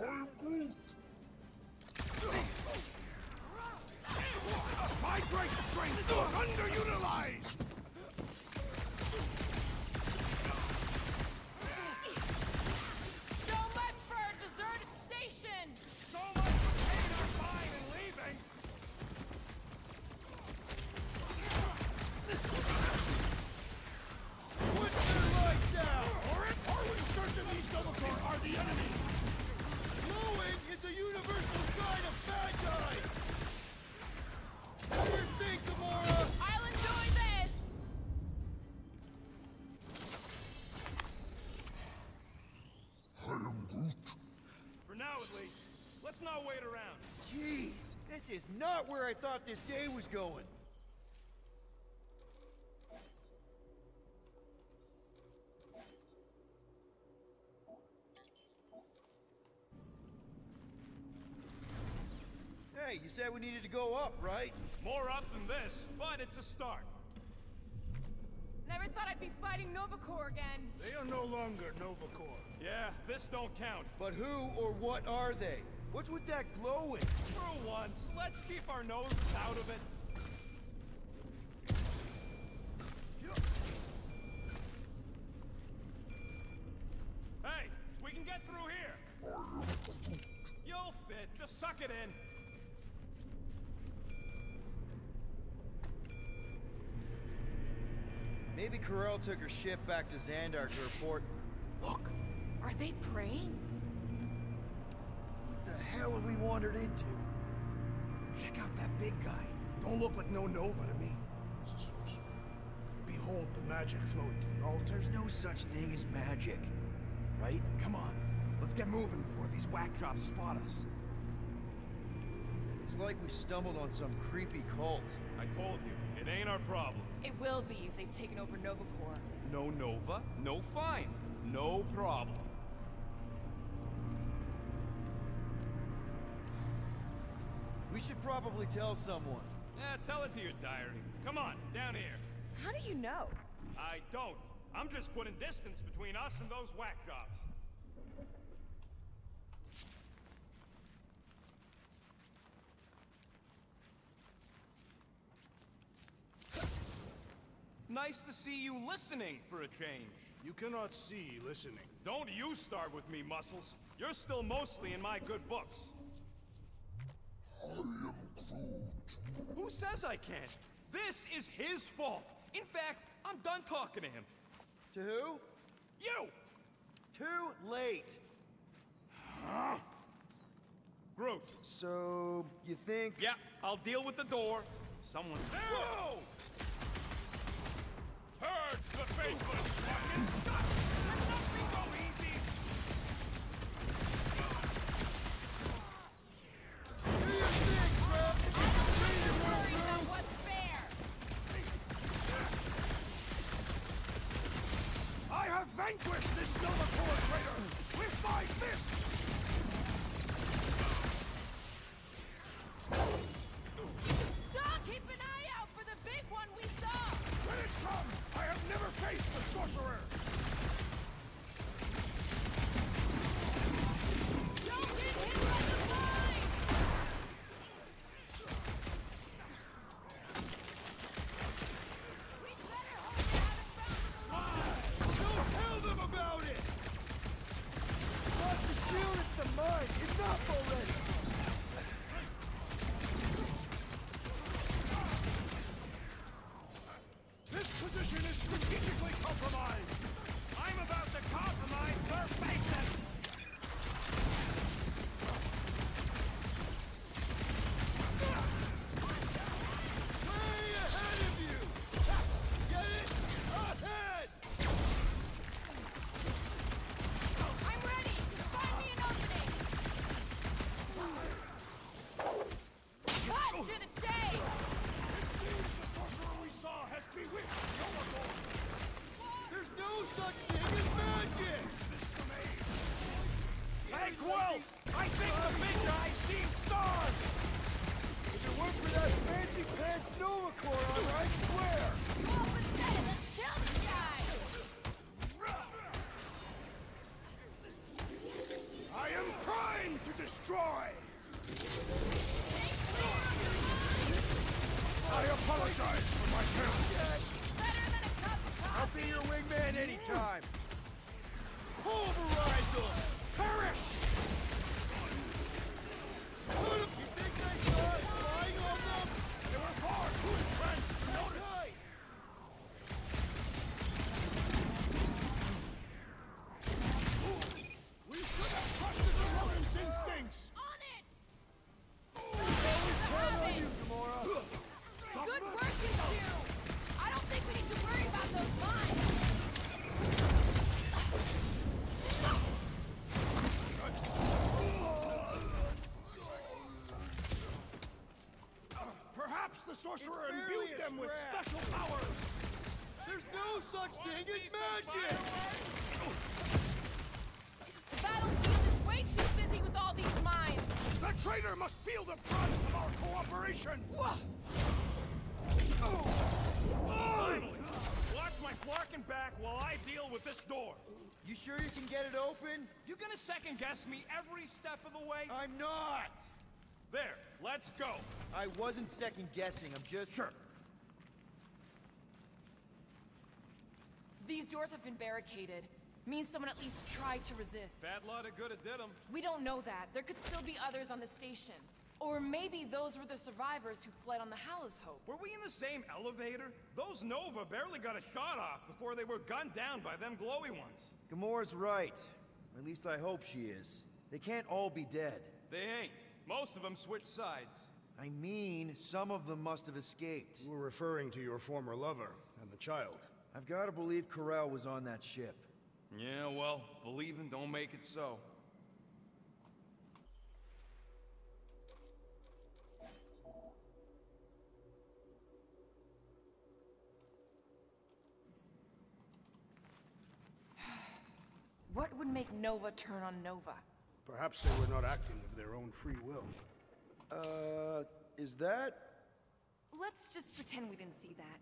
I'm Groot! My great strength was underutilized! So much for our deserted station! So much for paying our fine and leaving! Put your lights out! Are we certain these Nova Corps are the enemy? Glowing is a universal sign of bad guys! What do you think, GAMORA? I'll enjoy this! I am Groot. For now, at least. Let's not wait around. Jeez, this is not where I thought this day was going. Hey, you said we needed to go up, right? More up than this, but it's a start. Never thought I'd be fighting Nova Corps again. They are no longer Nova Corps. Yeah, this don't count. But who or what are they? What's with that glowing? For once, let's keep our noses out of it. Hey, we can get through here. You'll fit. Just suck it in. Maybe KO-REL took her ship back to Xandar to report. Look! Are they praying? What the hell have we wandered into? Check out that big guy. Don't look like no Nova to me. He's a sorcerer. Behold the magic flowing to the altar. There's no such thing as magic, right? Come on, let's get moving before these whack jobs spot us. It's like we stumbled on some creepy cult. I told you, it ain't our problem. It will be if they've taken over Nova Corps. No Nova, no fine. No problem. We should probably tell someone. Yeah, tell it to your diary. Come on, down here. How do you know? I don't. I'm just putting distance between us and those whack jobs. Nice to see you listening for a change. You cannot see listening. Don't you start with me, Muscles. You're still mostly in my good books. I am Groot. Who says I can't? This is his fault. In fact, I'm done talking to him. To who? You! Too late. Groot. So, you think... Yeah, I'll deal with the door. Someone there. Whoa! Purge the faithless! Fucking Scott! Let nothing go easy! Do your thing, Trev! I'm worried about what's fair. I have vanquished this Nova Corps traitor with my fists! Doc, keep an eye out for the big one we saw. Let it come! I have never faced the sorcerer hardcore armor, I swear! Go up instead, let's kill this guy! I am primed to destroy! I apologize for my carelessness. Better than a cup of I'll coffee! be your wingman anytime! Pulverize them! Perish! You think I saw us flying on them? They were far too entranced to notice. We should have trusted the woman's instincts. On it! Always count on you, Gamora! Good work, you two! I don't think we need to worry about those mines! Perhaps the sorcerer It's barely imbued a them with scratch. special powers. There's no such thing as magic! The battlefield is way too busy with all these mines! The traitor must feel the brunt of our cooperation. Finally! Watch my flarkin' back while I deal with this door. You sure you can get it open? You gonna second guess me every step of the way? I'm not! There, let's go. I wasn't second guessing, I'm just... Sure. These doors have been barricaded. Means someone at least tried to resist. Bad lot of good it did them. We don't know that. There could still be others on the station. Or maybe those were the survivors who fled on the Hallows Hope. Were we in the same elevator? Those Nova barely got a shot off before they were gunned down by them glowy ones. Gamora's right. At least I hope she is. They can't all be dead. They ain't. Most of them switched sides. I mean, some of them must have escaped. We're referring to your former lover and the child. I've got to believe KO-REL was on that ship. Yeah, well, believing don't make it so. What would make Nova turn on Nova? Perhaps they were not acting of their own free will. Is that? Let's just pretend we didn't see that.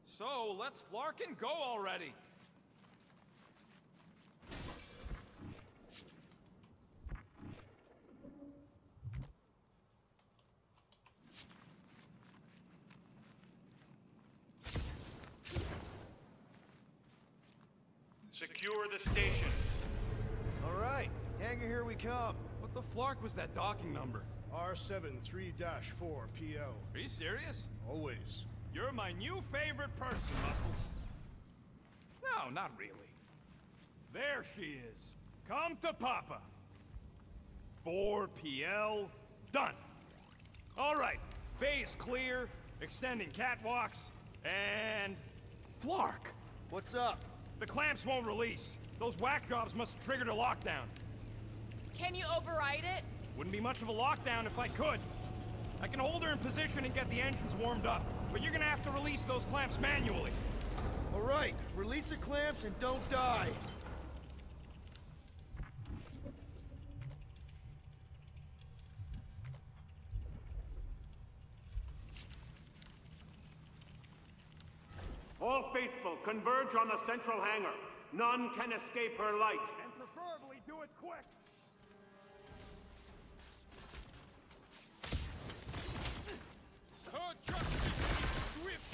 So, let's flarkin' go already. Secure the station. All right, Hanger, here we come. What the flark was that docking number? R73-4 PL. Are you serious? Always. You're my new favorite person, Muscles. No, not really. There she is. Come to Papa. 4 PL, done. All right, bay is clear, extending catwalks, and... Flark! What's up? The clamps won't release. Those whack jobs must have triggered a lockdown. Can you override it? Wouldn't be much of a lockdown if I could. I can hold her in position and get the engines warmed up, but you're gonna have to release those clamps manually. All right, release the clamps and don't die. All faithful, converge on the central hangar. None can escape her light. And preferably do it quick. Her justice is swift!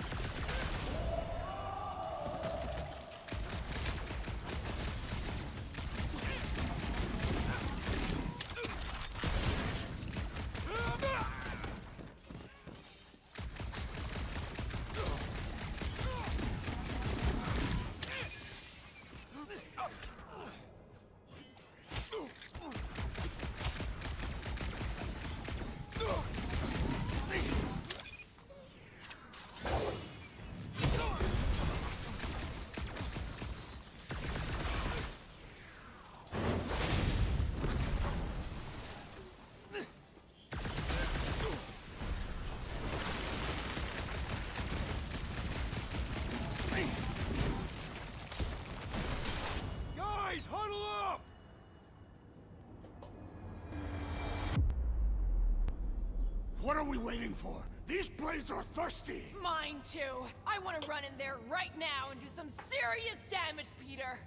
What are we waiting for? These blades are thirsty! Mine too. I want to run in there right now and do some serious damage, Peter.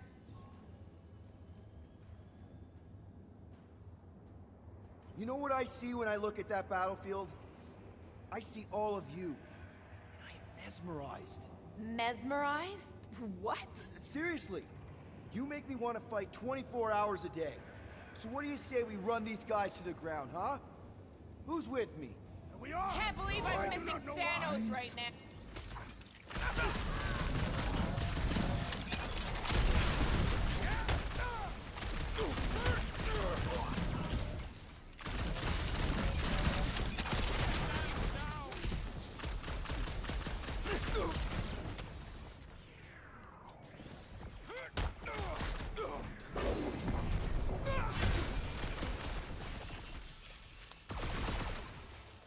You know what I see when I look at that battlefield? I see all of you. And I am mesmerized. Mesmerized? What? Seriously. You make me want to fight 24 hours a day. So what do you say we run these guys to the ground, huh? Who's with me? We are! Can't believe I'm missing Thanos right now.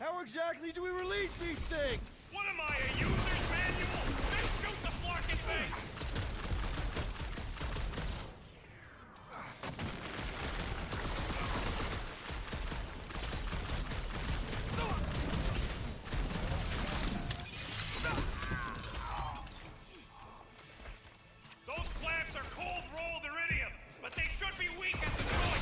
How exactly do we release these things? What am I, a user's manual? Then shoot the flarkin' face! Those plants are cold-rolled iridium, but they should be weak at the joint!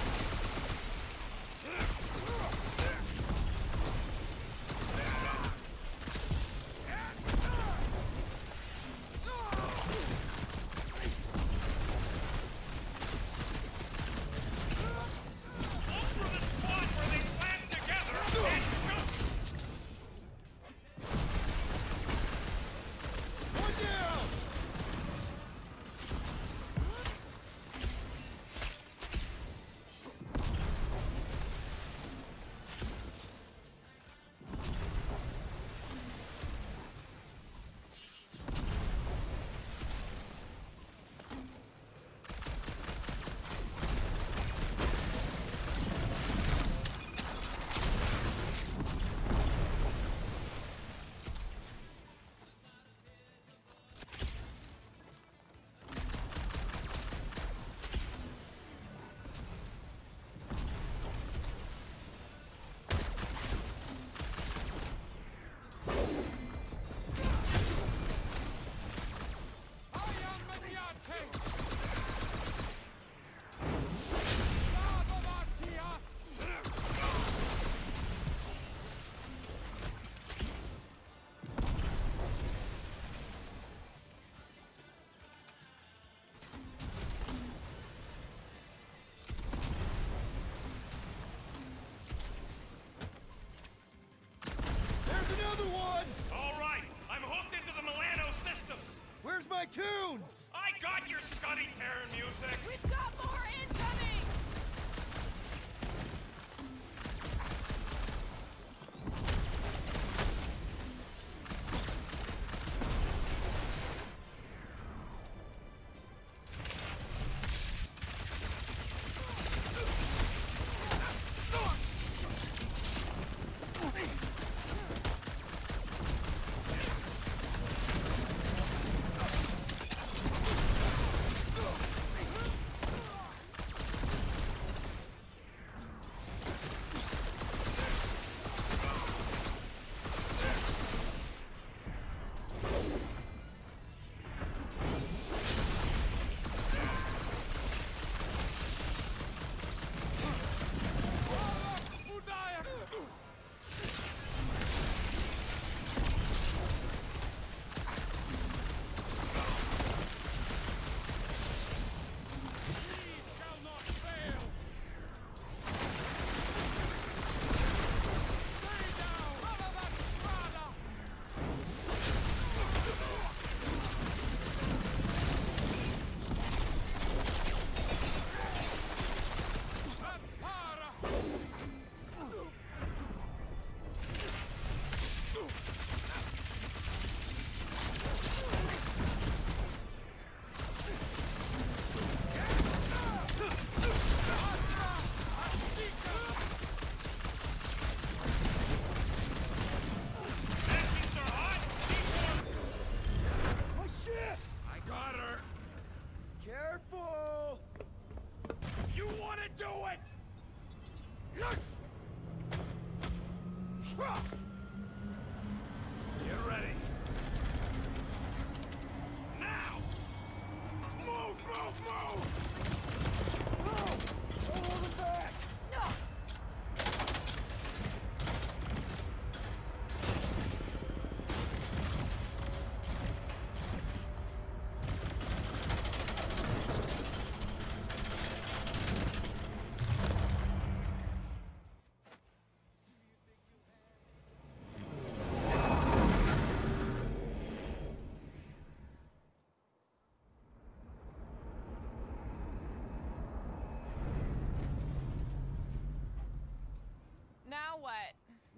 Another one! All right, I'm hooked into the Milano system. Where's my tunes? I got your Scuddy Terran music. We've got more incoming!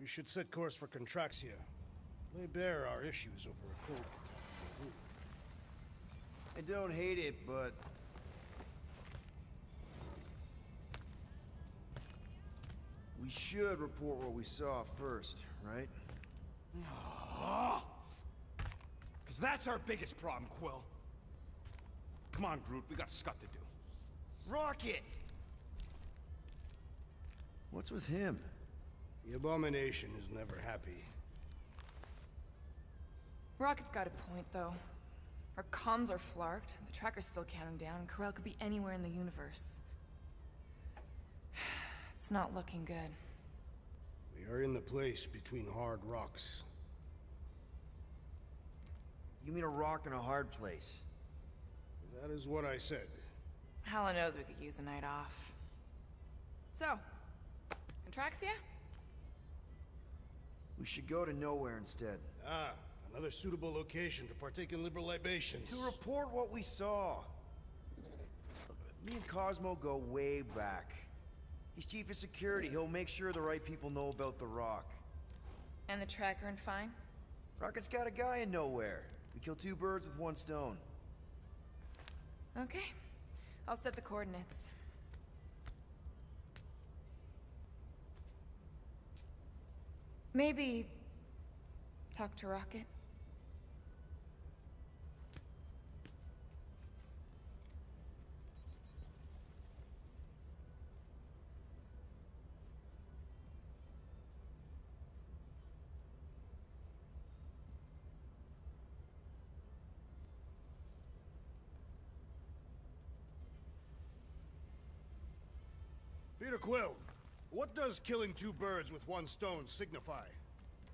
We should set course for Contraxia. Lay bare our issues over a cold catastrophe. I don't hate it, but... we should report what we saw first, right? Because that's our biggest problem, Quill. Come on, Groot, we got scut to do. Rocket! What's with him? The Abomination is never happy. Rocket's got a point, though. Our comms are flarked, the tracker's still counting down, and KO-REL could be anywhere in the universe. It's not looking good. We are in the place between hard rocks. You mean a rock in a hard place? That is what I said. Hella knows we could use a night off. So, Contraxia? We should go to Nowhere instead. Ah, another suitable location to partake in liberal libations. To report what we saw. Me and Cosmo go way back. He's chief of security. He'll make sure the right people know about the rock. And the tracker and fine? Rocket's got a guy in Nowhere. We kill two birds with one stone. Okay. I'll set the coordinates. Maybe... talk to Rocket? Peter Quill, what does killing two birds with one stone signify?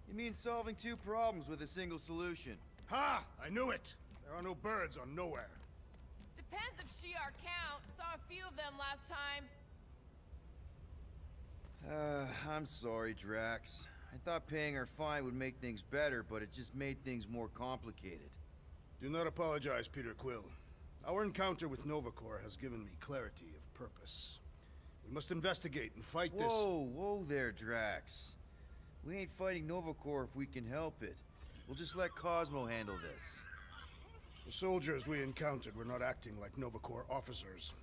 You mean solving two problems with a single solution? Ha! I knew it! There are no birds on Nowhere. Depends if she our count. Saw a few of them last time. I'm sorry, Drax. I thought paying our fine would make things better, but it just made things more complicated. Do not apologize, Peter Quill. Our encounter with Nova Corps has given me clarity of purpose. We must investigate and fight this... Whoa there, Drax. We ain't fighting Nova Corps if we can help it. We'll just let Cosmo handle this. The soldiers we encountered were not acting like Nova Corps officers.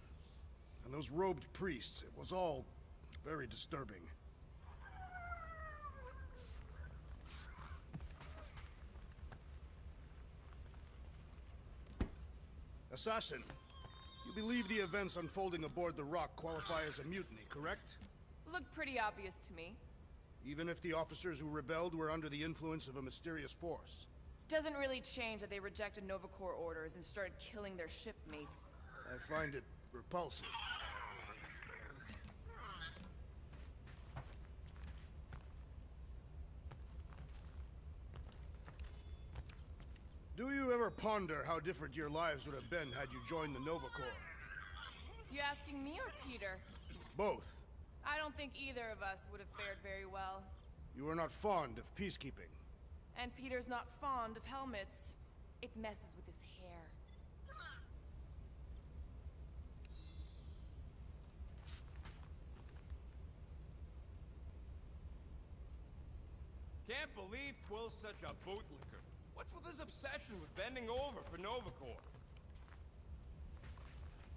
And those robed priests, it was all very disturbing. Assassin, you believe the events unfolding aboard the Rock qualify as a mutiny, correct? Looked pretty obvious to me. Even if the officers who rebelled were under the influence of a mysterious force? Doesn't really change that they rejected Nova Corps orders and started killing their shipmates. I find it repulsive. Do you ever ponder how different your lives would have been had you joined the Nova Corps? You asking me or Peter? Both. I don't think either of us would have fared very well. You are not fond of peacekeeping. And Peter's not fond of helmets. It messes with his hair. Can't believe Quill's such a bootlicker. What's with his obsession with bending over for Nova Corps?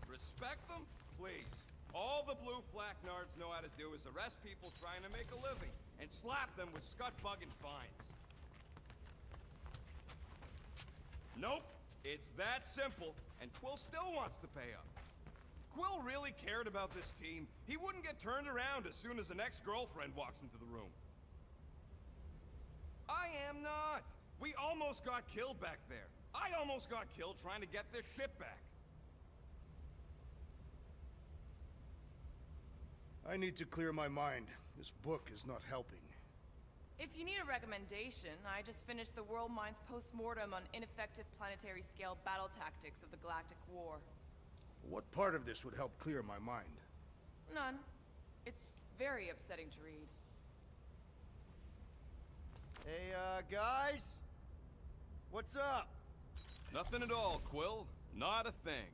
Respect them? Please. All the blue flak nards know how to do is arrest people trying to make a living and slap them with scut-bugging fines. Nope. It's that simple, and Quill still wants to pay up. If Quill really cared about this team, he wouldn't get turned around as soon as an ex-girlfriend walks into the room. I am not. We almost got killed back there. I almost got killed trying to get this ship back. I need to clear my mind. This book is not helping. If you need a recommendation, I just finished the World Minds post-mortem on ineffective planetary scale battle tactics of the Galactic War. What part of this would help clear my mind? None. It's very upsetting to read. Hey, guys? What's up? Nothing at all, Quill. Not a thing.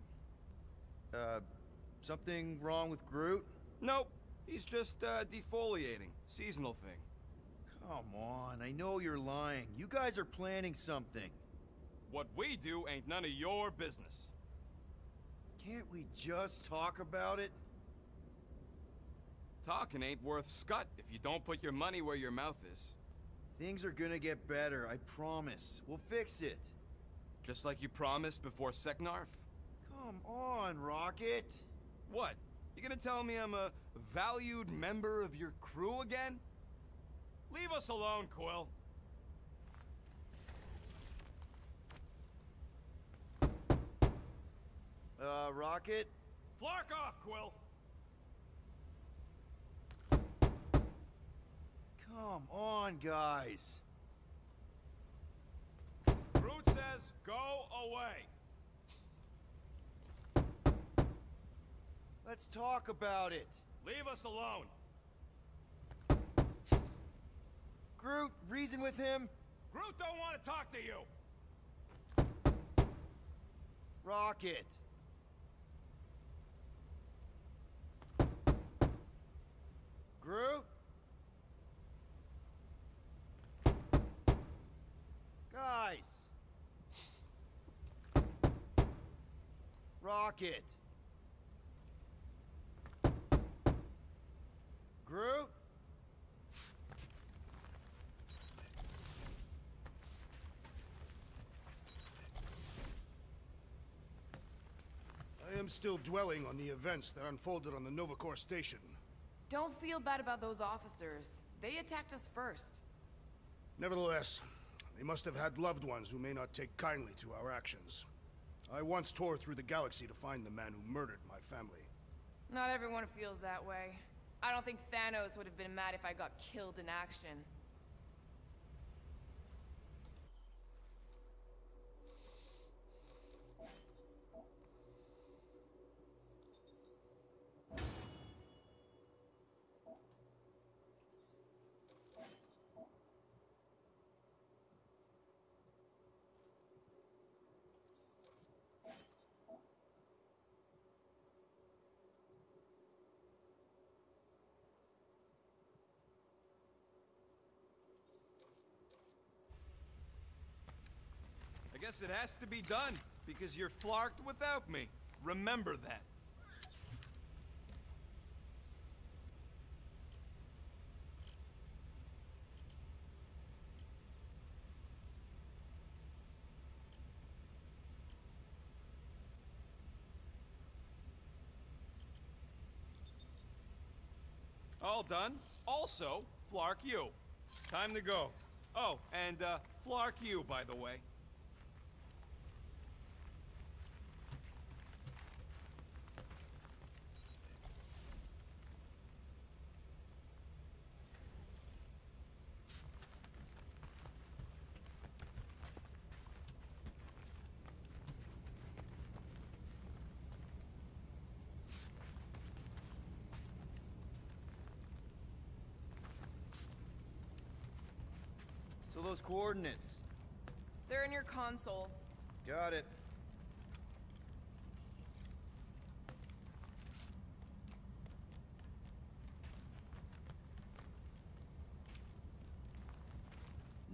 Something wrong with Groot? Nope. He's just, defoliating. Seasonal thing. Come on, I know you're lying. You guys are planning something. What we do ain't none of your business. Can't we just talk about it? Talking ain't worth scut if you don't put your money where your mouth is. Things are gonna get better, I promise. We'll fix it. Just like you promised before Seknarf? Come on, Rocket. What? You gonna tell me I'm a valued member of your crew again? Leave us alone, Quill. Rocket? Flark off, Quill! Come on, guys. Groot says go away. Let's talk about it. Leave us alone. Groot, reason with him? Groot don't want to talk to you. Rocket. Groot? Guys. Rocket. Groot? I am still dwelling on the events that unfolded on the Novacor station. Don't feel bad about those officers. They attacked us first. Nevertheless, they must have had loved ones who may not take kindly to our actions. I once tore through the galaxy to find the man who murdered my family. Not everyone feels that way. I don't think Thanos would have been mad if I got killed in action. I guess it has to be done, because you're flarked without me. Remember that. All done. Also, flark you. Time to go. Oh, and flark you, by the way. So those coordinates. They're in your console. Got it.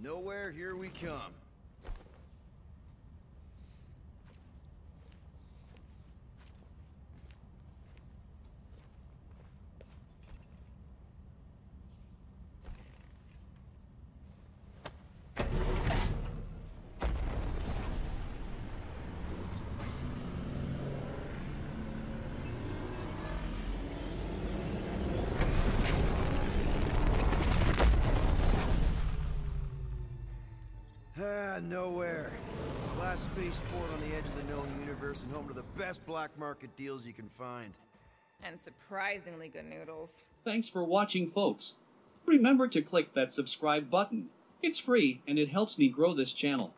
Nowhere, here we come. Nowhere. Last spaceport on the edge of the known universe and home to the best black market deals you can find. And surprisingly good noodles. Thanks for watching, folks. Remember to click that subscribe button. It's free and it helps me grow this channel.